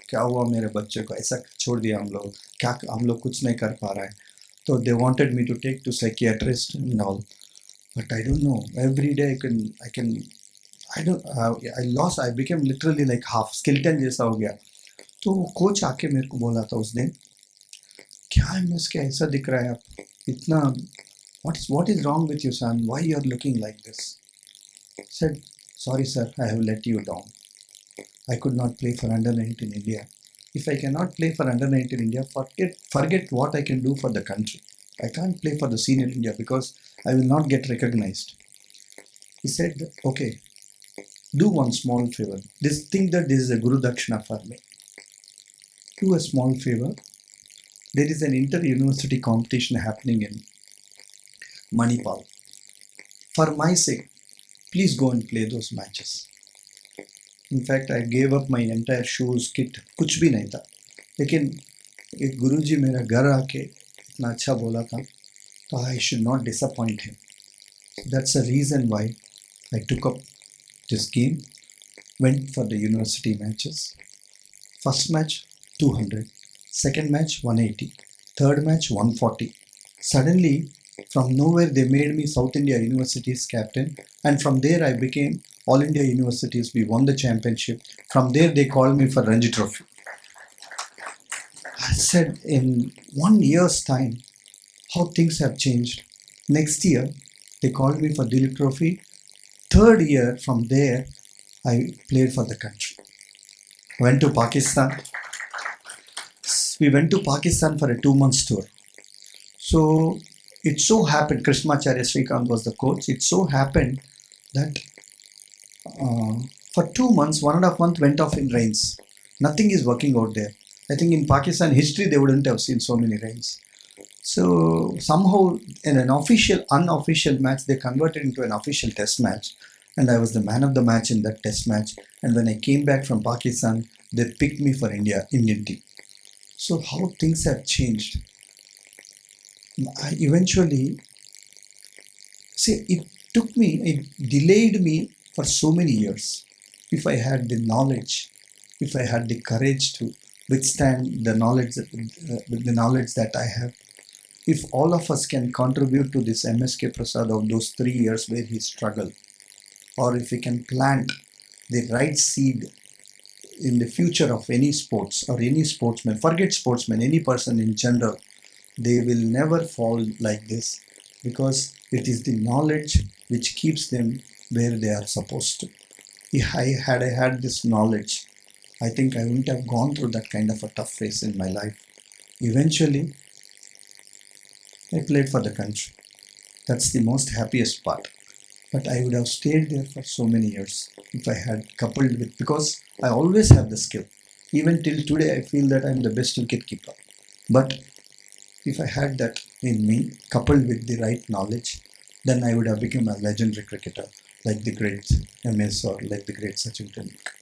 Speaker 1: क्या हुआ मेरे बच्चे को, ऐसा छोड़ दिया हम लोग, क्या हम लोग कुछ नहीं कर पा रहा है. तो they wanted me to take to psychiatrist and all, but I don't know. Every day I became literally like half skeleton जैसा हो गया. तो कोच आके मेरे को बोला था उस दिन, क्या MSK ऐसा दिख रहा है आप, इतना, what is wrong with you son, why you are looking like this. Said, sorry sir, I have let you down. I could not play for under 19 India. If I cannot play for under 19 India, forget what I can do for the country. I can't play for the senior India because I will not get recognized. He said, okay, do one small favor. Think that this is a Guru Dakshina for me. Do a small favor. There is an inter-university competition happening in Manipal. For my sake, please go and play those matches. In fact I gave up my entire shoes kit, कुछ भी नहीं था। लेकिन एक गुरुजी मेरा घर आके इतना अच्छा बोला था, तो I should not disappoint him. That's the reason why I took up this game, went for the university matches. First match 200, second match 180, third match 140. Suddenly, from nowhere, they made me South India University's captain, and from there, I became All India Universities. We won the championship. From there, they called me for Ranji Trophy. I said, in 1 year's time, how things have changed. Next year, they called me for Dilip Trophy. Third year, from there, I played for the country. Went to Pakistan. We went to Pakistan for a 2 months tour. So it so happened, Krishnamacharya Srikanth was the coach. It so happened that for 2 months, 1.5 months went off in rains. Nothing is working out there. I think in Pakistan history they wouldn't have seen so many rains. So somehow in an unofficial match, they converted into an official test match. And I was the man of the match in that test match. And when I came back from Pakistan, they picked me for Indian team. So how things have changed. I eventually, see, it delayed me for so many years. If I had the knowledge, if I had the courage to withstand the knowledge that I have, if all of us can contribute to this MSK Prasad of those 3 years where he struggled, or if we can plant the right seed in the future of any sports or any sportsman, forget sportsman, any person in general, they will never fall like this, because it is the knowledge which keeps them where they are supposed to. If I had this knowledge, I think I wouldn't have gone through that kind of a tough phase in my life. Eventually, I played for the country. That's the most happiest part. But I would have stayed there for so many years if I had coupled with, because I always have the skill. Even till today, I feel that I'm the best wicket keeper. But if I had that in me, coupled with the right knowledge, then I would have become a legendary cricketer, like the great MS or like the great Sachin Tendulkar.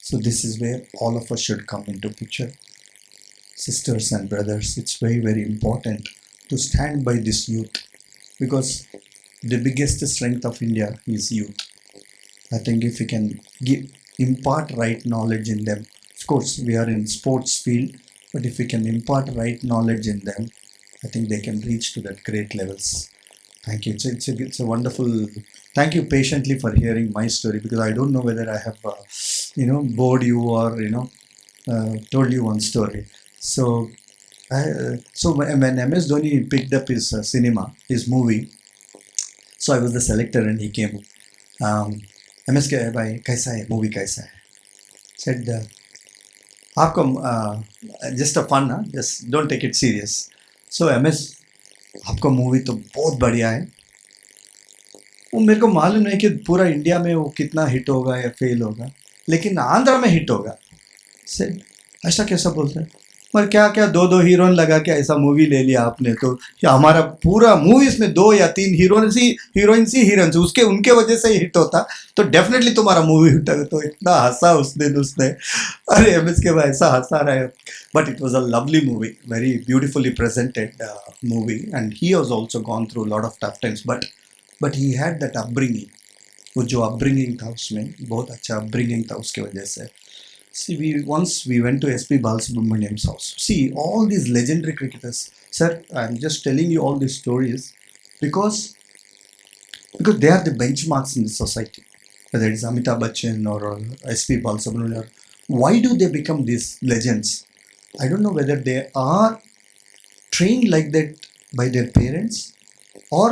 Speaker 1: So this is where all of us should come into picture. Sisters and brothers, it's very, very important to stand by this youth, because the biggest strength of India is youth. I think if we can impart right knowledge in them, of course we are in sports field, but if we can impart right knowledge in them, I think they can reach to that great levels. Thank you. It's a wonderful. Thank you patiently for hearing my story, because I don't know whether I have bored you or told you one story. So when MS Dhoni picked up his his movie, so I was the selector and he came. MSK भाई कैसा है movie कैसा है? Said आपको just a fun, just don't take it serious. So MS आपका movie तो बहुत बढ़िया है. वो मेरे को मालूम नहीं कि पूरा इंडिया में वो कितना हिट होगा या फेल होगा, लेकिन आंध्र में हिट होगा. Said ऐसा कैसा बोलते हैं? पर क्या क्या दो हीरोइन लगा के ऐसा मूवी ले लिया आपने, तो हमारा पूरा मूवीज में 2 या 3 हीरोइंस उसके उनके वजह से ही हिट होता, तो डेफिनेटली तुम्हारा मूवी हिट है. तो इतना हंसा उस दिन उसने, अरे एमएस के भाई ऐसा हंसा रहा है. But it was a lovely movie, very beautifully presented movie, and he was also gone through lot of tough times, but he had that upbringing. वो जो अपब्रिंगिंग था उसमें बहुत अच्छा अपब्रिंगिंग था, उसके वजह से. See, once we went to SP Balasubramaniam's house. See, all these legendary cricketers. Sir, I'm just telling you all these stories because they are the benchmarks in the society. Whether it's Amitabh Bachchan or SP Balasubramaniam, why do they become these legends? I don't know whether they are trained like that by their parents, or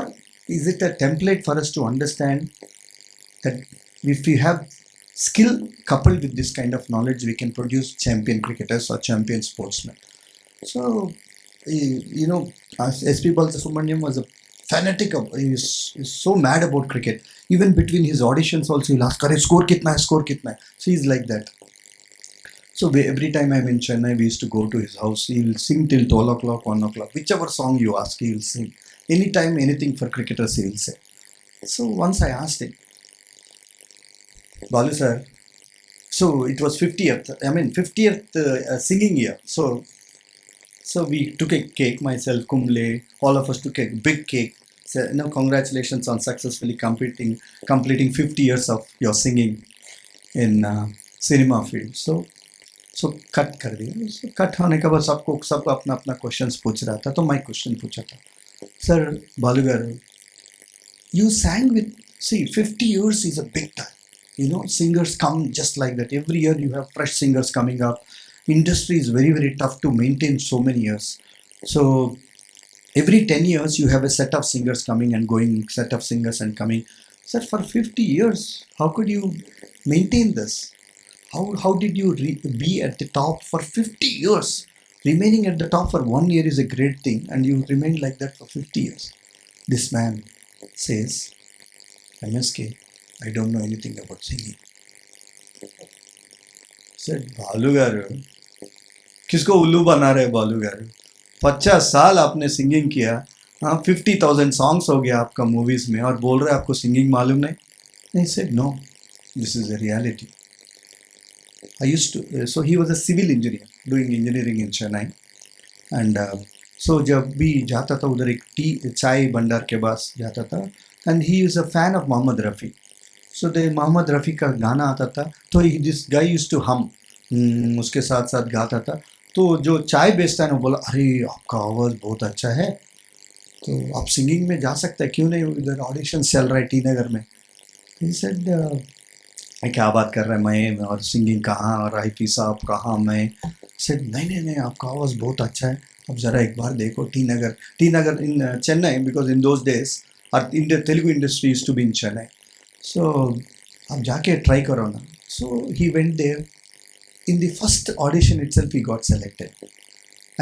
Speaker 1: is it a template for us to understand that if we have skill coupled with this kind of knowledge, we can produce champion cricketers or champion sportsmen. So, SP Balasubramaniam was a fanatic of, he's so mad about cricket. Even between his auditions also, he'll ask, score kitna hai? So he's like that. So every time I'm in Chennai, we used to go to his house. He'll sing till 12 o'clock, 1 o'clock. Whichever song you ask, he'll sing. Anytime, anything for cricketers, he'll say. So once I asked him, Balu sir, So it was 50th, I mean 50th singing year. So we took a cake, myself, Kumble, all of us took a big cake. So, congratulations on successfully completing 50 years of your singing in cinema field. So cut कर दिया. So cut होने के बाद सबको अपना अपना questions पूछ रहा था. तो मैं क्वेश्चन पूछा था, सर बालू गारू, you sang with, see, 50 years is a big time. Singers come just like that. Every year you have fresh singers coming up. Industry is very, very tough to maintain so many years. So every 10 years you have a set of singers coming and going, set of singers and coming. Sir, for 50 years, how could you maintain this? How did you be at the top for 50 years? Remaining at the top for 1 year is a great thing, and you remain like that for 50 years. This man says, MSK, I don't know anything about singing. Said, बालू गारू, किसको उल्लू बना रहे बालू गारू? 50 साल आपने singing किया, हाँ, 50,000 सॉन्ग्स हो गया आपका मूवीज में, और बोल रहे आपको सिंगिंग मालूम नहीं? नहीं, said no, this is a reality. I used to, so he was a civil engineer doing engineering in Chennai, and so जब भी जाता था उधर एक चाय भंडार के पास जाता था, and he is a fan of Mohammed Rafi. So the Mohammed Rafi का गाना आता था, तो this guy used to hum, उसके साथ साथ गाता था. तो जो चाय बेचता है ना, बोला, अरे आपका आवाज़ बहुत अच्छा है, तो आप सिंगिंग में जा सकते हैं, क्यों नहीं? इधर ऑडिशन चल रहा है टी नगर में. He said, क्या बात कर रहे हैं, मैं और सिंगिंग कहाँ, और आईपी साहब कहाँ, मैं सेड नहीं, आपका आवाज़ बहुत अच्छा है, अब ज़रा एक बार देखो. T Nagar in Chennai, because in those days in the Telugu industry used to be in Chennai. So अब जाके ट्राई करो ना. So he went there. In the first audition itself, he got selected,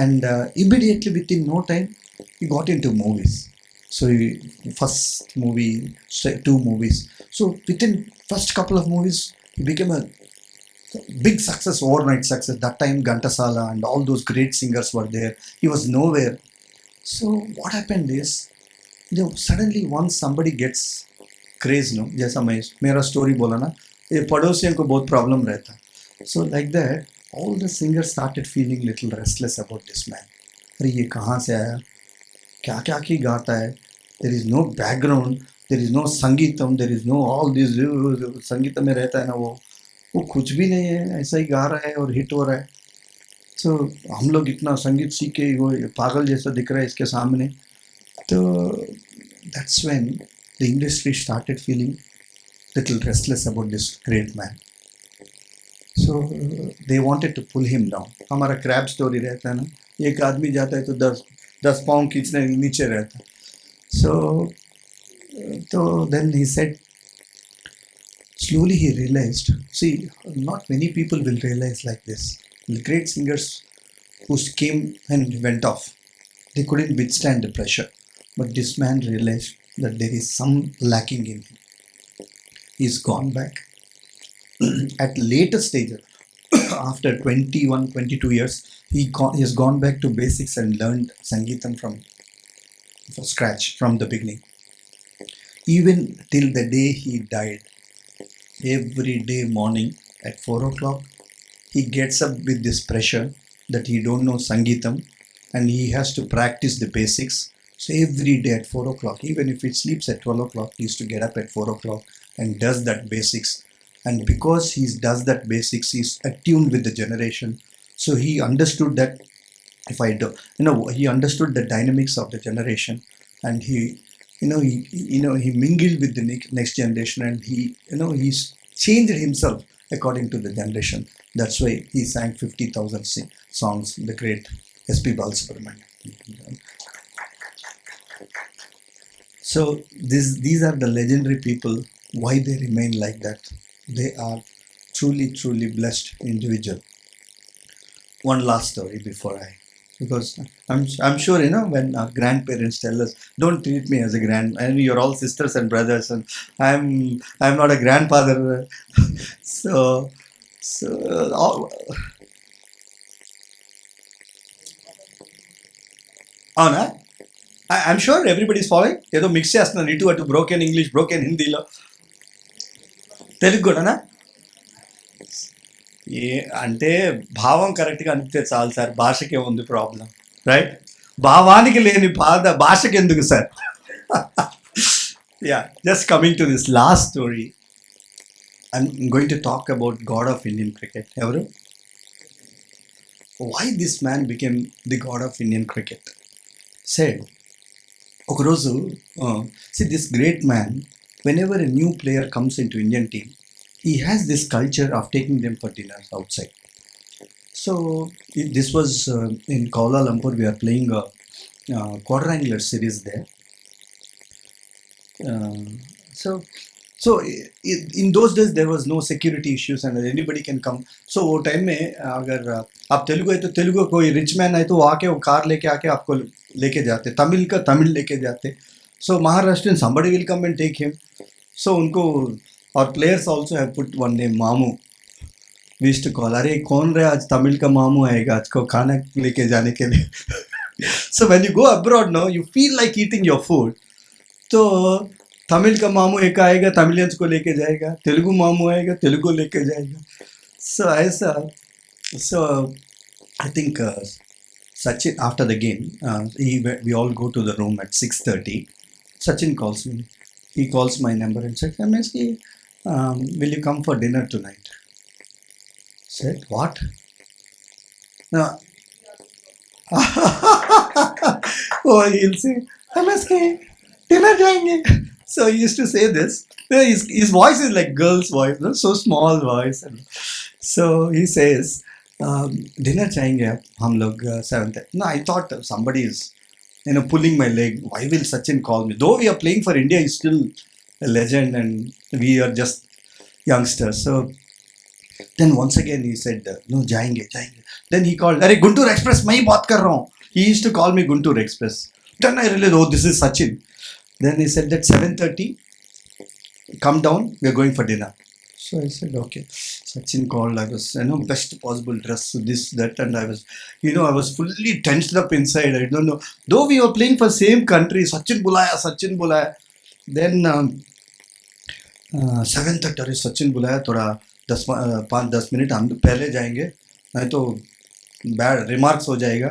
Speaker 1: and immediately within no time, he got into movies. So first movie, 2 movies. So within first couple of movies, he became a big success, overnight success. That time, Ghantasala and all those great singers were there. He was nowhere. So what happened is, suddenly once somebody gets craze, जैसा मैं मेरा story बोला ना, ये पड़ोसियों को बहुत problem रहता. So like that, all the singers started feeling little restless about this man. अरे ये कहाँ से आया, क्या की गाता है? There is no background, there is no संगीतम, there is no all this. संगीतम में रहता है ना, वो कुछ भी नहीं है, ऐसा ही गा रहा है और हिट हो रहा है. So हम लोग इतना संगीत सीख के वो पागल जैसा दिख रहा है इसके सामने. तो that's when the industry started feeling little restless about this great man. So they wanted to pull him down. हमारा क्रैब स्टोरी रहता है ना, एक आदमी जाता है तो 10 पाउंड खींचने नीचे रहता है. So then he said, slowly he realized, see, not many people will realize like this. The great singers who came and went off, they couldn't withstand the pressure. But this man realized that there is some lacking in him. He's gone back. At later stage, after 21-22 years, he has gone back to basics and learned Sangeetam from scratch, from the beginning. Even till the day he died, every day morning at 4 o'clock, he gets up with this pressure that he don't know Sangeetam and he has to practice the basics. So every day at 4 o'clock, even if he sleeps at 12 o'clock, he used to get up at 4 o'clock and does that basics. And because he does that basics, he's attuned with the generation. So he understood that he understood the dynamics of the generation, and he mingled with the next generation, and he's changed himself according to the generation. That's why he sang 50,000 songs. The great S.P. Balasubramanian. So these are the legendary people. Why they remain like that? They are truly blessed individual. One last story before because I'm sure when our grandparents tell us, don't treat me as a and you're all sisters and brothers, and I'm not a grandfather. so అవునా? I'm sure everybody's following. ఏదో mix చేస్తున్నాను ఇటు అటు, broken English, broken హిందీలో, తెలుగు కూడానా? ఏ అంటే భావం కరెక్ట్గా అనిపితే చాలు సార్, భాషకే ఉంది ప్రాబ్లం, రైట్? భావానికి లేని బాధ భాషకి ఎందుకు sir? Yeah, just coming to this last story, I'm going to talk about god of Indian cricket. ఎవరు? Why this man became the god of Indian cricket said, ఒకరోజు see this great man, whenever a new player comes into Indian team, he has this culture of taking them for dinner outside. So this was in Kuala Lumpur. We are playing a quadrangular series there. So in those days there was no security issues and anybody can come. So वो time में अगर आप तेलुगु है तो तेलुगु, कोई rich man है तो वो आके वो कार लेके आके आपको लेके जाते, तमिल का तमिल लेके जाते. So Maharashtrian, somebody will come and take him. So उनको, और players also have put one name, मामू. We used to call, अरे कौन रहे आज तमिल का मामू आएगा आज को खाना लेके जाने के लिए. So when you go abroad now, you feel like eating your food. तो तमिल का मामू एक आएगा, तमिलियंस को लेके जाएगा, तेलुगु मामू आएगा, तेलुगु लेके जाएगा. So ऐसा, so I think Sachin, after the game, we all go to the room at 6:30. Sachin calls me. He calls my number and said, MSK, will you come for dinner tonight? Said, what? No. Oh, he'll say, MSK, dinner जाएंगे. So he used to say this. His voice is like girl's voice, no? So small voice. So he says, dinner जाएंगे आप, हम लोग 7th. No, I thought somebody is, pulling my leg. Why will Sachin call me? Though we are playing for India, he's still a legend and we are just youngsters. So then once again he said, no, जाएंगे. Then he called, अरे Guntur express मैं ही बात कर रहा हूँ. He used to call me Guntur Express. Then I realized, oh, this is Sachin. Then he said that 7:30, come down, we are going for dinner. So I said, okay. Sachin called. I was, best possible dress, this, that, and I was fully tensed up inside. I don't know. Though we were playing for same country, Sachin bulaya. Then 7:30, अरे Sachin बुलाया, थोड़ा 5-10 minute हम पहले जाएंगे, नहीं तो bad remarks हो जाएगा.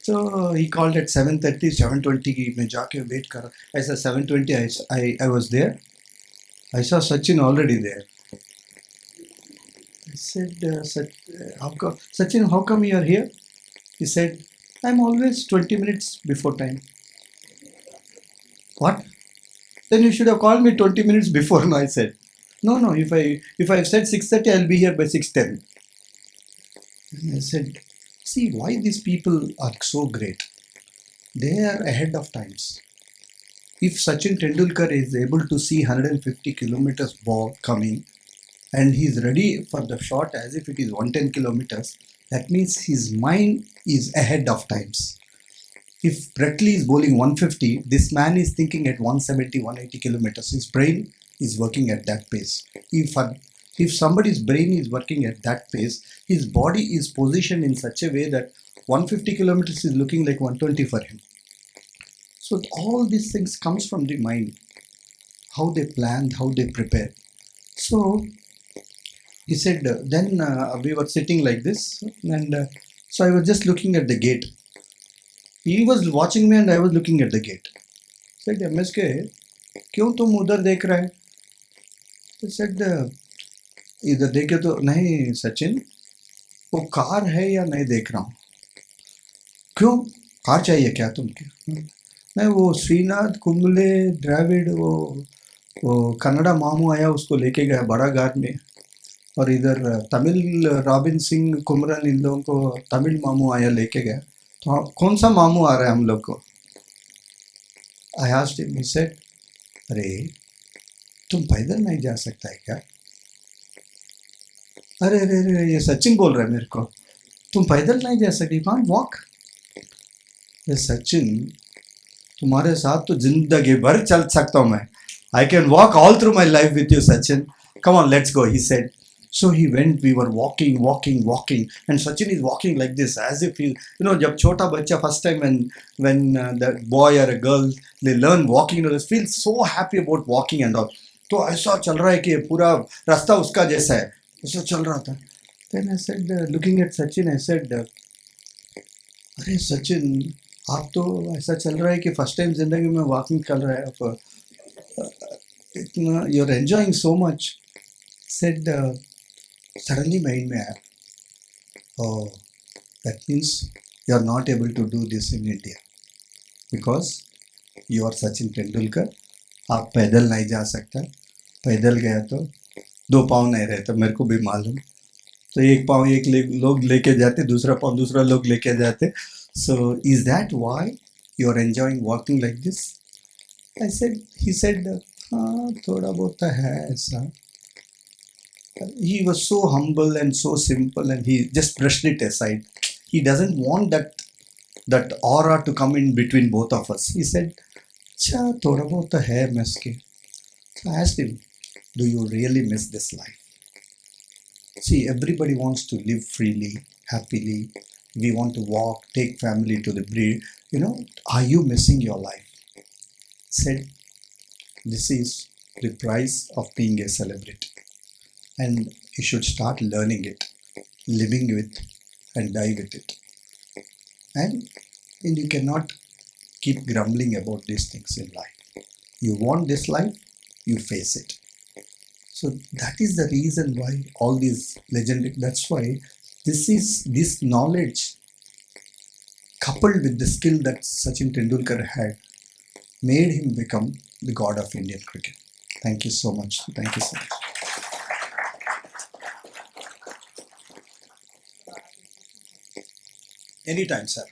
Speaker 1: So he called at 7:30, 7:20 की मैं जाके वेट कर रहा. ऐसा 7:20 I was there. I saw Sachin already there. I said, Sachin, how come you are here? He said, I'm always 20 minutes before time. What? Then you should have called me 20 minutes before. No, I said, no, if I said 6:30, I'll be here by 6:10. And I said, see why these people are so great. They are ahead of times. If Sachin Tendulkar is able to see 150 kilometers ball coming and he is ready for the shot as if it is 110 kilometers, that means his mind is ahead of times. If Bretley is bowling 150, this man is thinking at 170, 180 kilometers. His brain is working at that pace. If somebody's brain is working at that pace, his body is positioned in such a way that 150 kilometers is looking like 120 for him. So all these things comes from the mind, how they plan, how they prepare. So he said, then we were sitting like this, and so I was just looking at the gate. He was watching me and I was looking at the gate. I said, MSK, क्यों तुम उधर देख रहा है? He said, इधर देखे तो नहीं सचिन, वो कार है या नहीं देख रहा हूँ. क्यों, कार चाहिए क्या तुमको? मैं वो श्रीनाथ कुंबले द्रविड़, वो कन्नड़ा मामू आया, उसको लेके गया बड़ा गार में, और इधर तमिल रॉबिन सिंह कुमरन, इन लोगों को तमिल मामू आया लेके गया. तो कौन सा मामू आ रहा है हम लोग को? I asked him. He said, अरे तुम पैदल नहीं जा सकता है क्या? अरे ये सचिन बोल रहा है मेरे को, तुम पैदल नहीं जा सकती, can't walk. सचिन, तुम्हारे साथ तो जिंदगी भर चल सकता हूँ मैं. I can walk all through my life with you, Sachin. Come on, let's go, he said. So he went, we were walking, and Sachin is walking like this, as if he, जब छोटा बच्चा first time when the boy or a girl, they learn walking, they feel so happy about walking and all. तो ऐसा चल रहा है कि पूरा रास्ता उसका जैसा है, ऐसा चल रहा था. Then I said, looking at Sachin, I said, अरे सचिन, आप तो ऐसा चल रहा है कि फर्स्ट टाइम जिंदगी में वॉकिंग कर रहा है आप, इतना you're enjoying so much. Said, suddenly mind में आया, oh, that means you're not able to do this in India because you are Sachin Tendulkar. आप पैदल नहीं जा सकता, पैदल गया तो 2 पाँव नहीं रहता, मेरे को भी मालूम, तो 1 पाँव लोग लेके जाते, दूसरा पाँव दूसरा लोग लेके जाते. So is that why you are enjoying walking like this? I said, he said, हाँ थोड़ा बहुत तो है ऐसा. He was so humble and so simple, and he just brushed it aside. He doesn't want that aura to come in between both of us. He said, "अच्छा थोड़ा बहुत तो है MSK." So I asked him, "Do you really miss this life?" See, everybody wants to live freely, happily. We want to walk, take family to the breed. Are you missing your life? Said, this is the price of being a celebrity. And you should start learning it, living with, and die with it. And you cannot keep grumbling about these things in life. You want this life, you face it. So that is the reason why all these legendary, that's why this knowledge coupled with the skill that Sachin Tendulkar had made him become the god of Indian cricket. Thank you so much. Thank you so much. Anytime, sir.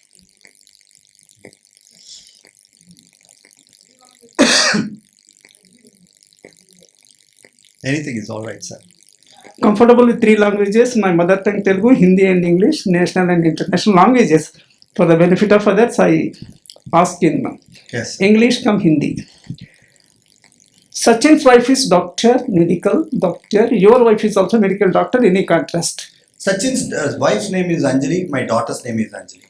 Speaker 1: Anything is all right, sir.
Speaker 3: Comfortable with 3 languages, my mother tongue Telugu, Hindi and English, national and international languages. For the benefit of others, I ask in
Speaker 1: Yes.
Speaker 3: English come Hindi. Sachin's wife is doctor, medical doctor. Your wife is also medical doctor. Any contrast?
Speaker 1: Sachin's wife's name is Anjali. My daughter's name is Anjali.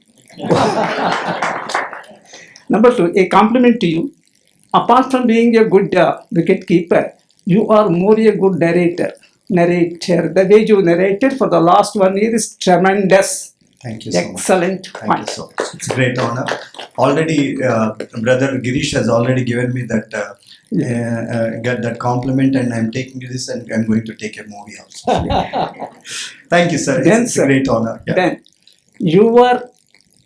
Speaker 3: Number 2, a compliment to you. Apart from being a good wicket keeper, you are more a good narrator. The way you narrated for the last 1 year is tremendous.
Speaker 1: Thank you so much.
Speaker 3: Excellent.
Speaker 1: Thank you so much. It's a great honor. Already, brother Girish has already given me that get that compliment, and I'm taking this, and I'm going to take a movie also. Thank you, sir.
Speaker 3: Then,
Speaker 1: It's a great honor. Yeah.
Speaker 3: Then, your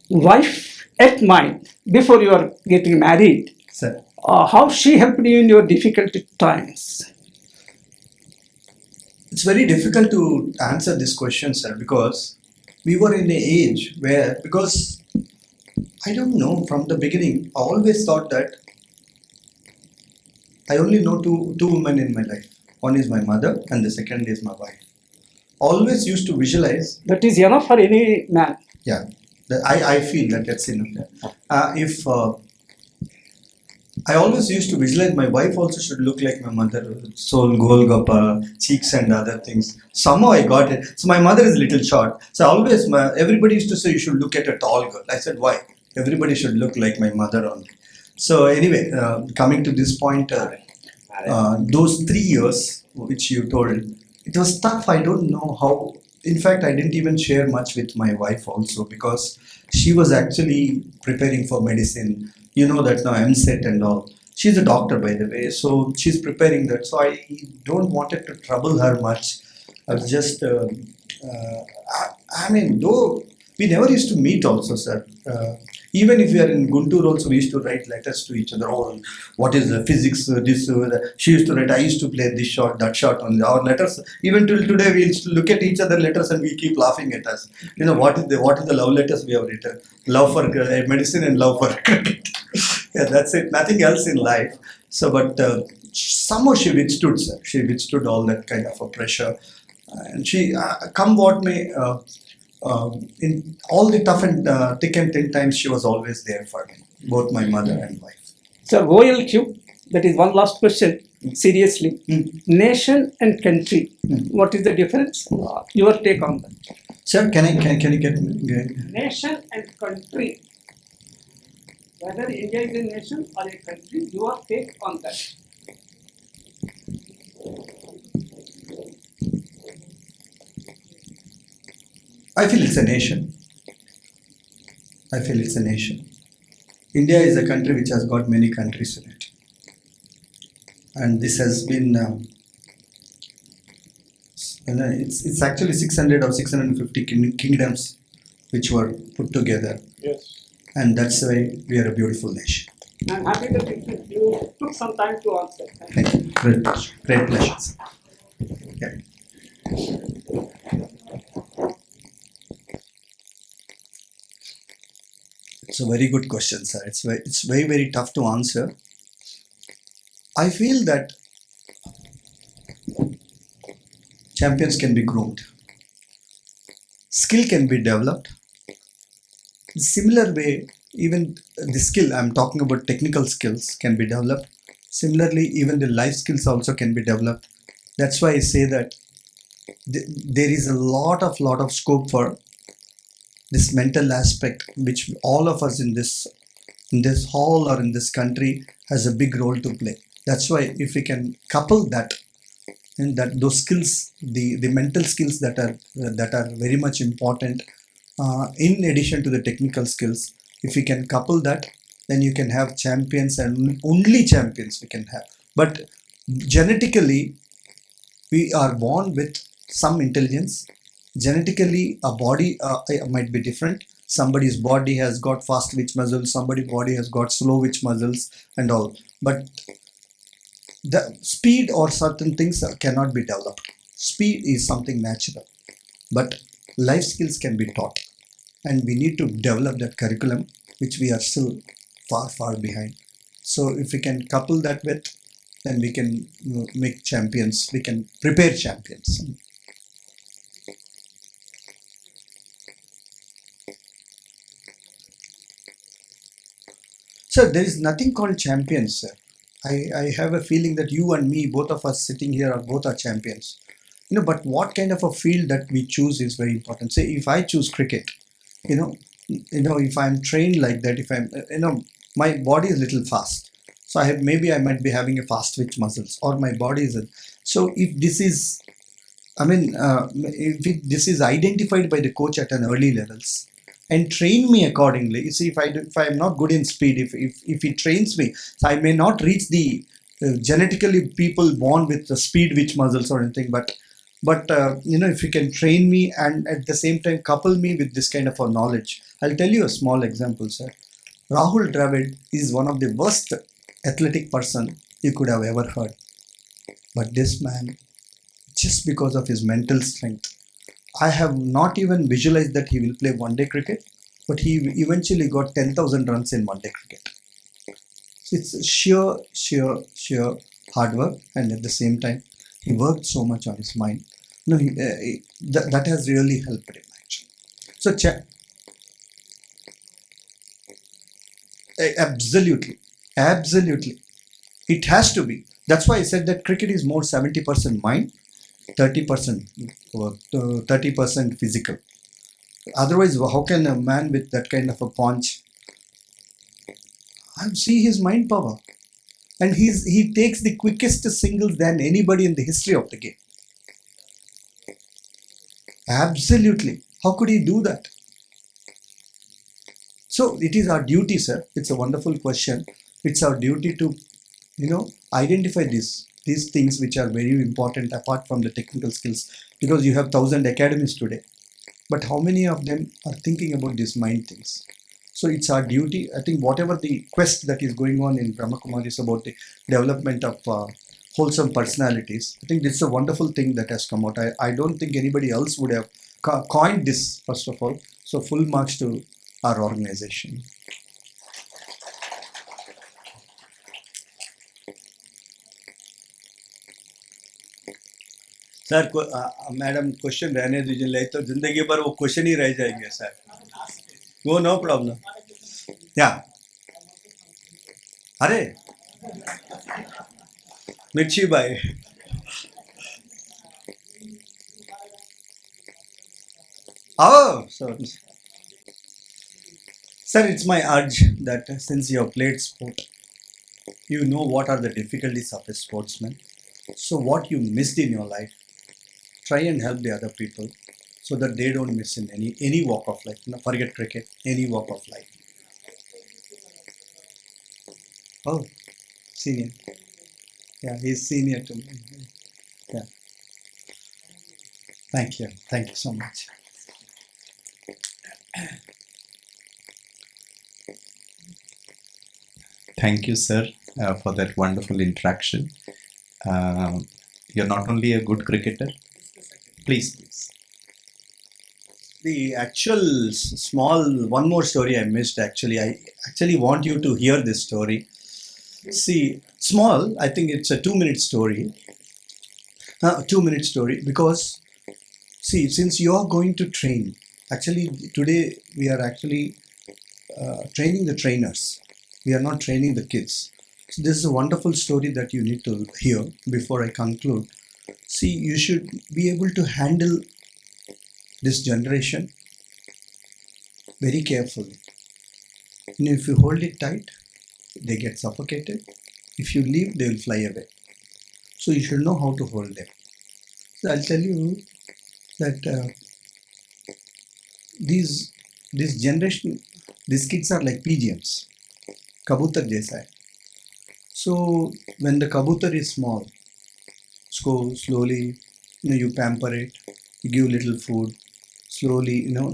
Speaker 3: wife at mine before you are getting married.
Speaker 1: Sir.
Speaker 3: How she helped you in your difficult times?
Speaker 1: It's very difficult to answer this question, sir, because we were in an age where, because I don't know, from the beginning, I always thought that I only know two women in my life. One is my mother, and the second is my wife. Always used to visualize.
Speaker 3: That is enough for any man.
Speaker 1: Yeah, I feel that that's enough. I always used to visualize my wife also should look like my mother, soul, golgappa, cheeks and other things. Somehow I got it. So my mother is a little short. So everybody used to say you should look at a tall girl. I said, why? Everybody should look like my mother only. So anyway, coming to this point, those 3 years which you told, it was tough. I don't know how. In fact, I didn't even share much with my wife also, because she was actually preparing for medicine. You know that now MSET and all. She's a doctor, by the way, so she's preparing that. So I don't wanted to trouble her much. I was just, I mean, though we never used to meet also, sir. Even if we are in Guntur also, we used to write letters to each other. Oh, what is the physics, this, that. She used to write, I used to play this shot, that shot on our letters. Even till today, we used to look at each other letters and we keep laughing at us. You know, what is the love letters we have written? Love for medicine and love for cricket. Yeah, that's it. Nothing else in life. So, but somehow she withstood, sir. She withstood all that kind of a pressure. And she, come what may, in all the tough and thick and thin times, she was always there for me, both my mother and wife.
Speaker 3: So OLQ, that is one last question. Seriously, nation and country, what is the difference? Your take on that.
Speaker 1: Sir, can you get me?
Speaker 3: Nation and country. Whether India is a nation or a country, your take on that.
Speaker 1: I feel it's a nation. I feel it's a nation. India is a country which has got many countries in it. And this has been, it's actually 600 or 650 kingdoms which were put together.
Speaker 2: Yes.
Speaker 1: And that's why we are a beautiful nation.
Speaker 3: I'm happy that you took some time to answer.
Speaker 1: Thank you. Great pleasure. Great pleasure. Sir. Yeah. It's a very good question, sir. It's very tough to answer. I feel that champions can be groomed. Skill can be developed. Similar way, even the skill, I'm talking about technical skills, can be developed. Similarly, even the life skills also can be developed. That's why I say that there is a lot of scope for this mental aspect, which all of us in this hall or in this country has a big role to play. That's why if we can couple that, and that those skills, the mental skills that are very much important, in addition to the technical skills, if we can couple that, then you can have champions, and only champions we can have. But genetically, we are born with some intelligence. Genetically, a body might be different. Somebody's body has got fast twitch muscles, somebody's body has got slow twitch muscles and all. But the speed or certain things cannot be developed. Speed is something natural, but life skills can be taught, and we need to develop that curriculum, which we are still far behind. So if we can couple that with, then we can make champions, we can prepare champions. Sir, there is nothing called champions, sir. I have a feeling that you and me, both of us sitting here, are both are champions. But what kind of a field that we choose is very important. Say, if I choose cricket, if I'm trained like that, if I'm, my body is little fast. So I might be having a fast twitch muscles, or my body is. So if this is, this is identified by the coach at an early levels, and train me accordingly. You see, if I am not good in speed, if he trains me, so I may not reach the genetically people born with the speed which muscles or anything, but if you can train me and at the same time couple me with this kind of a knowledge. I'll tell you a small example, sir. Rahul Dravid is one of the worst athletic person you could have ever heard, but this man, just because of his mental strength, I have not even visualized that he will play one-day cricket, but he eventually got 10,000 runs in one-day cricket. So it's sheer hard work, and at the same time, he worked so much on his mind. That has really helped him, actually. So, absolutely, it has to be. That's why I said that cricket is more 70% mind, 30% work, 30% physical. Otherwise, how can a man with that kind of a punch? I see his mind power, and he takes the quickest singles than anybody in the history of the game. Absolutely. How could he do that? So it is our duty, sir. It's a wonderful question. It's our duty to, identify these things which are very important apart from the technical skills, because you have 1,000 academies today, but how many of them are thinking about these mind things? So it's our duty. I think whatever the quest that is going on in Brahma Kumaris about the development of wholesome personalities, I think this is a wonderful thing that has come out. I don't think anybody else would have coined this, first of all. So full marks to our organization. Sir madam question रहने दीजिए, नहीं तो जिंदगी भर वो question ही रह जाएंगे sir. वो नो प्रॉब्लम. या अरे मिर्ची भाई. Oh, so sir, it's my urge that since you have played sport, you know what are the difficulties of a sportsman. So what you missed in your life, try and help the other people, so that they don't miss in any walk of life. You know, forget cricket, any walk of life. Oh, senior. Yeah, he's senior to me. Yeah. Thank you so much.
Speaker 4: Thank you, sir, for that wonderful interaction. You're not only a good cricketer. Please, please.
Speaker 1: The actual small one more story I missed. Actually, I actually want you to hear this story. See, small. I think it's a 2 minute story. 2 minute story because see, since you are going to train, actually today we are actually training the trainers. We are not training the kids. So this is a wonderful story that you need to hear before I conclude. See, you should be able to handle this generation very carefully. You know, if you hold it tight, they get suffocated. If you leave, they will fly away. So you should know how to hold them. So I'll tell you that this generation, these kids are like pigeons, kabutar jaisa hai. So when the kabutar is small, so slowly, you know, you pamper it, you give little food, slowly, you know,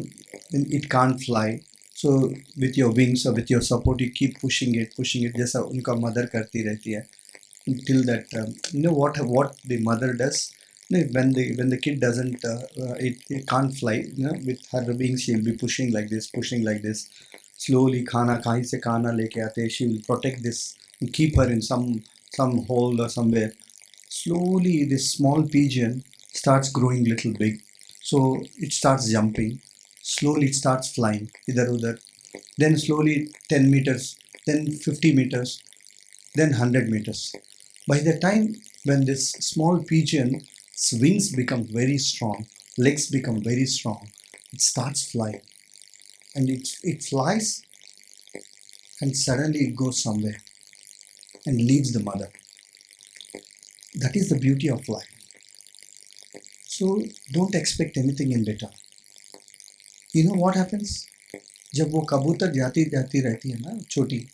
Speaker 1: it can't fly. So with your wings or with your support, you keep pushing it, जैसा उनका mother करती रहती है. Till that, you know what the mother does. You know, when the kid doesn't, it can't fly. You know, with her wings, she'll be pushing like this, slowly. खाना कहीं से खाना लेके आते. She will protect this, keep her in some hole or somewhere. Slowly, this small pigeon starts growing little big. So it starts jumping. Slowly, it starts flying, idhar udhar. Then slowly 10 meters, then 50 meters, then 100 meters. By the time when this small pigeon's wings become very strong, legs become very strong, it starts flying. And it flies and suddenly it goes somewhere and leaves the mother. That is the beauty of life. So don't expect anything in return. You know what happens? जब वो कबूतर जाती जाती रहती है ना छोटी,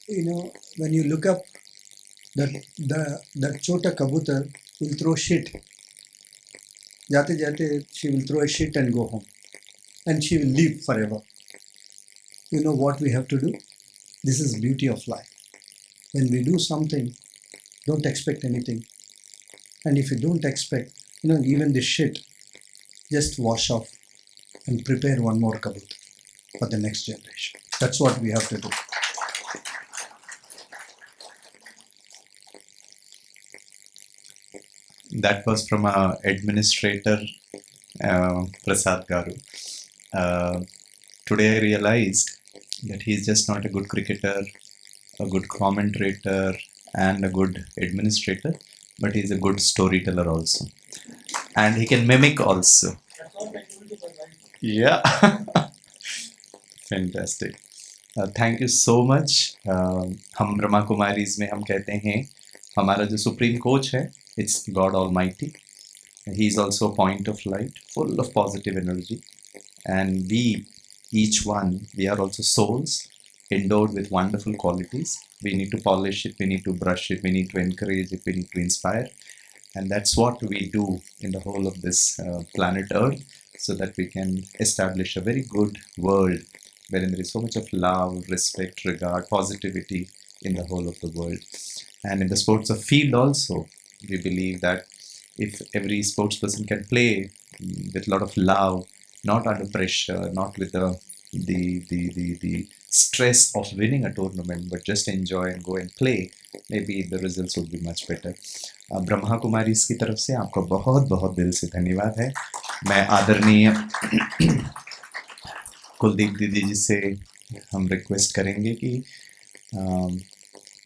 Speaker 1: you know, when you look up, that chota kabutar will throw shit. जाते जाते she will throw a shit and go home, and she will live forever. You know what we have to do? This is beauty of life. When we do something, don't expect anything. And if you don't expect, you know, even the shit, just wash off and prepare one more kabutar for the next generation. That's what we have to do.
Speaker 4: That was from our administrator, Prasad Garu. Today I realized that he's just not a good cricketer, a good commentator, and a good administrator, but he's a good storyteller also. And he can mimic also. Yeah. Fantastic. Thank you so much. हम ब्रह्मा कुमारीज में हम कहते हैं हमारा जो supreme coach है, it's God Almighty. He is also a point of light, full of positive energy. And we, each one, we are also souls endowed with wonderful qualities. We need to polish it, we need to brush it, we need to encourage it, we need to inspire. And that's what we do in the whole of this planet Earth, so that we can establish a very good world wherein there is so much of love, respect, regard, positivity in the whole of the world. And in the sports of field also, we believe that if every sportsperson can play with a lot of love, not under pressure, not with the stress of winning a tournament, but just enjoy and go and play, maybe the results would be much better. Brahma Kumari की तरफ से आपको बहुत बहुत दिल से धन्यवाद है. मैं आदरणीय कुलदीप दीदी जी से हम रिक्वेस्ट करेंगे कि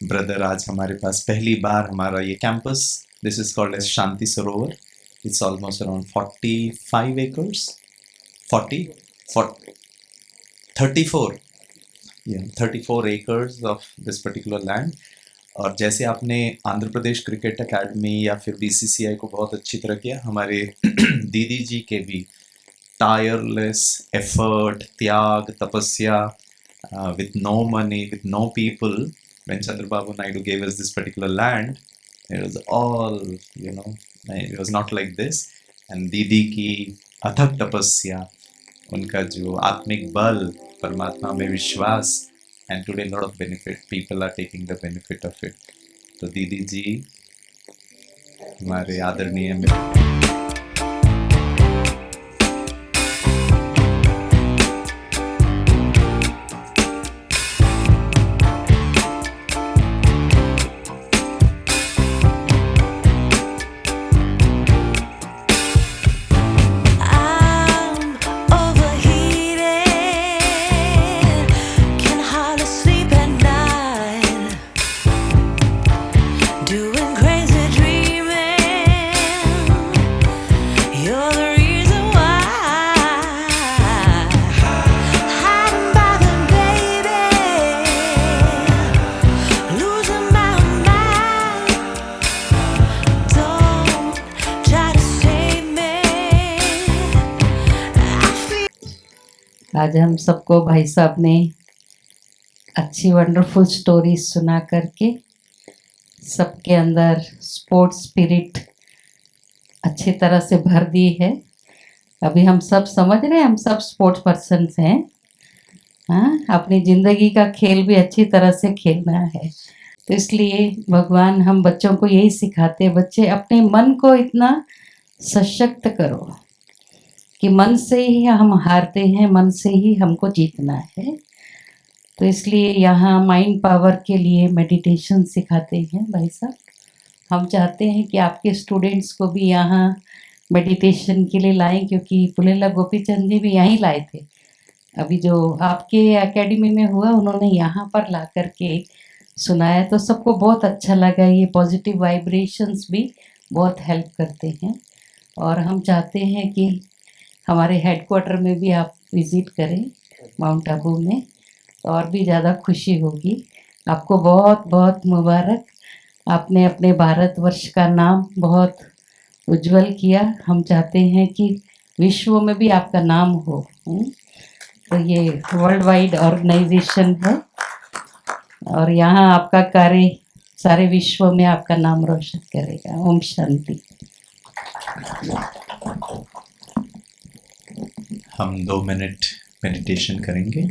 Speaker 4: ब्रदर आज हमारे पास पहली बार हमारा ये campus, this is called as Shanti Sarovar. It's almost around 45 acres, 34 acres of this particular land. और जैसे आपने आंध्र प्रदेश क्रिकेट एकेडमी या फिर बीसीसीआई को बहुत अच्छी तरह किया, हमारे दीदी जी के भी टायरलेस एफर्ट, त्याग, तपस्या, with no money, with no people, when Chandrababu Naidu gave us this particular land, it was all, you know, it was not like this. And दीदी की अथक तपस्या, उनका जो आत्मिक बल, परमात्मा में विश्वास, and today a lot of benefit, people are taking the benefit of it. तो दीदी जी हमारे आदरणीय
Speaker 5: I'm overheated, can hardly sleep at night, doing crazy dreaming. You're the reason why, hiding by the baby, losing my mind. Don't try to save me. I feel
Speaker 6: आज हम सबको भाई साहब ने अच्छी वंडरफुल स्टोरी सुना करके सबके अंदर स्पोर्ट्स स्पिरिट अच्छी तरह से भर दी है। अभी हम सब समझ रहे हैं, हम सब स्पोर्ट्स पर्सन्स हैं। हाँ, अपनी ज़िंदगी का खेल भी अच्छी तरह से खेलना है। तो इसलिए भगवान हम बच्चों को यही सिखाते हैं, बच्चे अपने मन को इतना सशक्त करो कि मन से ही हम हारते हैं, मन से ही हमको जीतना है। तो इसलिए यहाँ माइंड पावर के लिए मेडिटेशन सिखाते हैं भाई साहब। हम चाहते हैं कि आपके स्टूडेंट्स को भी यहाँ मेडिटेशन के लिए लाएं, क्योंकि पुलेला गोपीचंद जी भी यहीं लाए थे। अभी जो आपके एकेडमी में हुआ, उन्होंने यहाँ पर ला करके सुनाया, तो सबको बहुत अच्छा लगा। ये पॉजिटिव वाइब्रेशंस भी बहुत हेल्प करते हैं। और हम चाहते हैं कि हमारे हेडक्वार्टर में भी आप विज़िट करें माउंट आबू में, तो और भी ज़्यादा खुशी होगी। आपको बहुत बहुत मुबारक। आपने अपने भारतवर्ष का नाम बहुत उज्जवल किया। हम चाहते हैं कि विश्व में भी आपका नाम हो। तो ये वर्ल्ड वाइड ऑर्गेनाइजेशन है और यहाँ आपका कार्य सारे विश्व में आपका नाम रोशन करेगा। ओम शांति।
Speaker 4: हम 2 मिनट मेडिटेशन करेंगे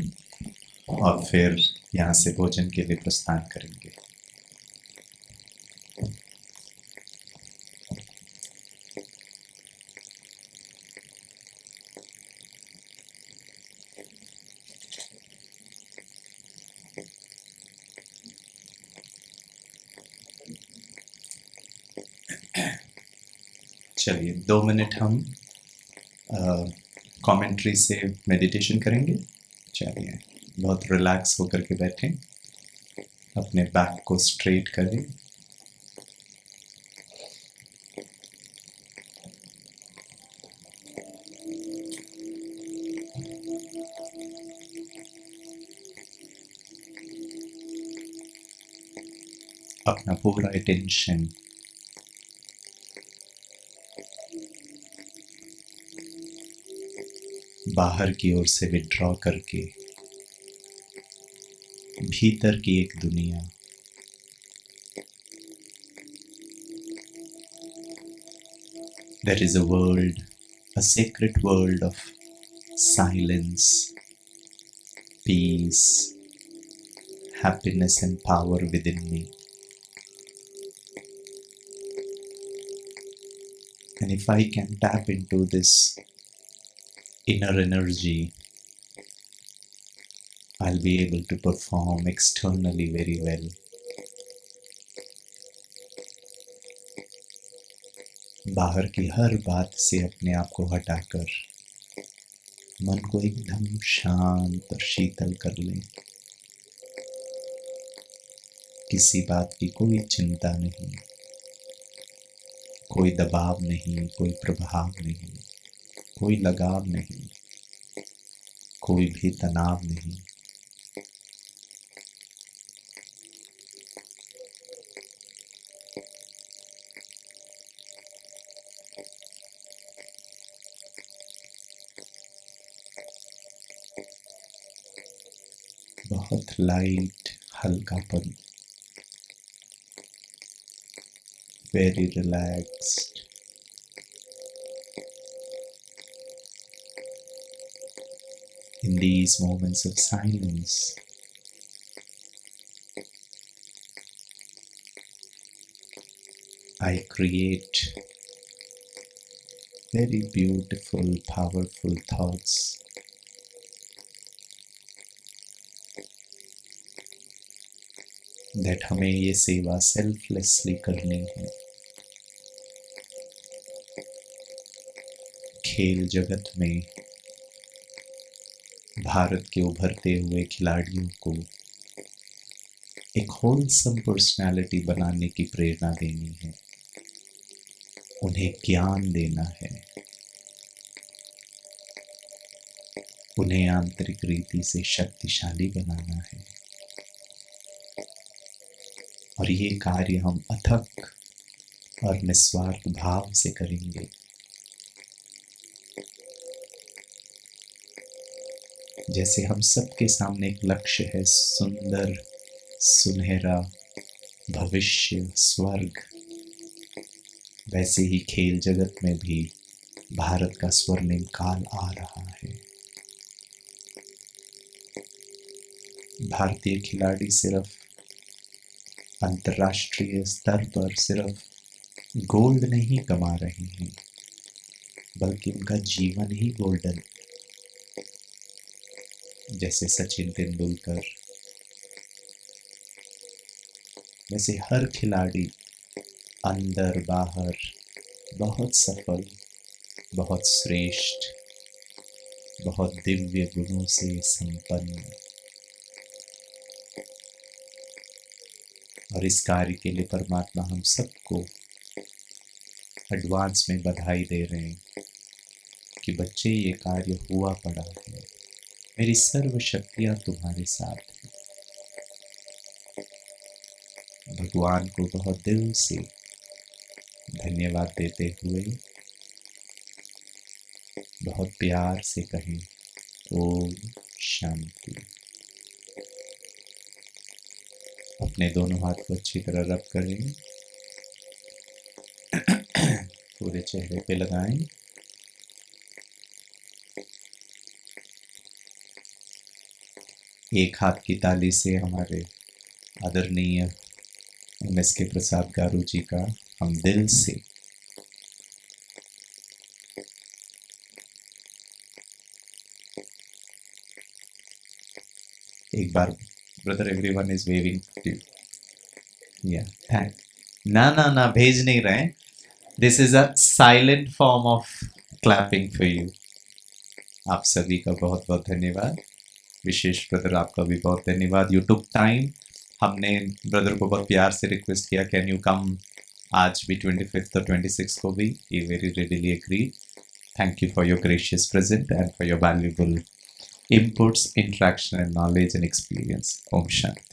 Speaker 4: और फिर यहाँ से भोजन के लिए प्रस्थान करेंगे। चलिए 2 मिनट हम कमेंट्री से मेडिटेशन करेंगे। चलिए बहुत रिलैक्स होकर के बैठें, अपने बैक को स्ट्रेट करें, अपना पूरा अटेंशन बाहर की ओर से विड्रॉ करके भीतर की एक दुनिया, there is a world, a sacred world of silence, peace, happiness and power within me. And if I can tap into this inner energy, I'll be able to perform externally very well. बाहर की हर बात से अपने आप को हटाकर मन को एकदम शांत और शीतल कर लें। किसी बात की कोई चिंता नहीं, कोई दबाव नहीं, कोई प्रभाव नहीं, कोई लगाव नहीं, कोई भी तनाव नहीं। बहुत लाइट हल्कापन, very relaxed. In these moments of silence, I create very beautiful, powerful thoughts that हमें ये सेवा सेल्फलेसली करनी है। खेल जगत में भारत के उभरते हुए खिलाड़ियों को एक होलसम पर्सनालिटी बनाने की प्रेरणा देनी है, उन्हें ज्ञान देना है, उन्हें आंतरिक रीति से शक्तिशाली बनाना है। और ये कार्य हम अथक और निस्वार्थ भाव से करेंगे। जैसे हम सबके सामने एक लक्ष्य है, सुंदर सुनहरा भविष्य, स्वर्ग, वैसे ही खेल जगत में भी भारत का स्वर्णिम काल आ रहा है। भारतीय खिलाड़ी सिर्फ अंतर्राष्ट्रीय स्तर पर सिर्फ गोल्ड नहीं कमा रहे हैं, बल्कि उनका जीवन ही गोल्डन। जैसे सचिन तेंदुलकर, वैसे हर खिलाड़ी अंदर बाहर बहुत सफल, बहुत श्रेष्ठ, बहुत दिव्य गुणों से संपन्न। और इस कार्य के लिए परमात्मा हम सबको एडवांस में बधाई दे रहे हैं कि बच्चे ये कार्य हुआ पड़ा है, मेरी सर्व शक्तियां तुम्हारे साथ हैं। भगवान को बहुत दिल से धन्यवाद देते हुए बहुत प्यार से कहें ओम शांति। अपने दोनों हाथ को अच्छी तरह रब करें, पूरे चेहरे पे लगाएं। एक हाथ की ताली से हमारे आदरणीय MSK प्रसाद गारू जी का हम दिल से एक बार brother everyone is waving to या थैंक ना भेज नहीं रहे, this is a silent form of clapping for you. आप सभी का बहुत बहुत धन्यवाद। विशेष ब्रदर आपका भी बहुत धन्यवाद, यू टुक टाइम। हमने ब्रदर को बहुत प्यार से रिक्वेस्ट किया कैन यू कम, आज भी 25 और 26 को भी, he very readily agree. Thank you for your gracious present and for your valuable inputs, interaction and knowledge and experience. Om Shanti.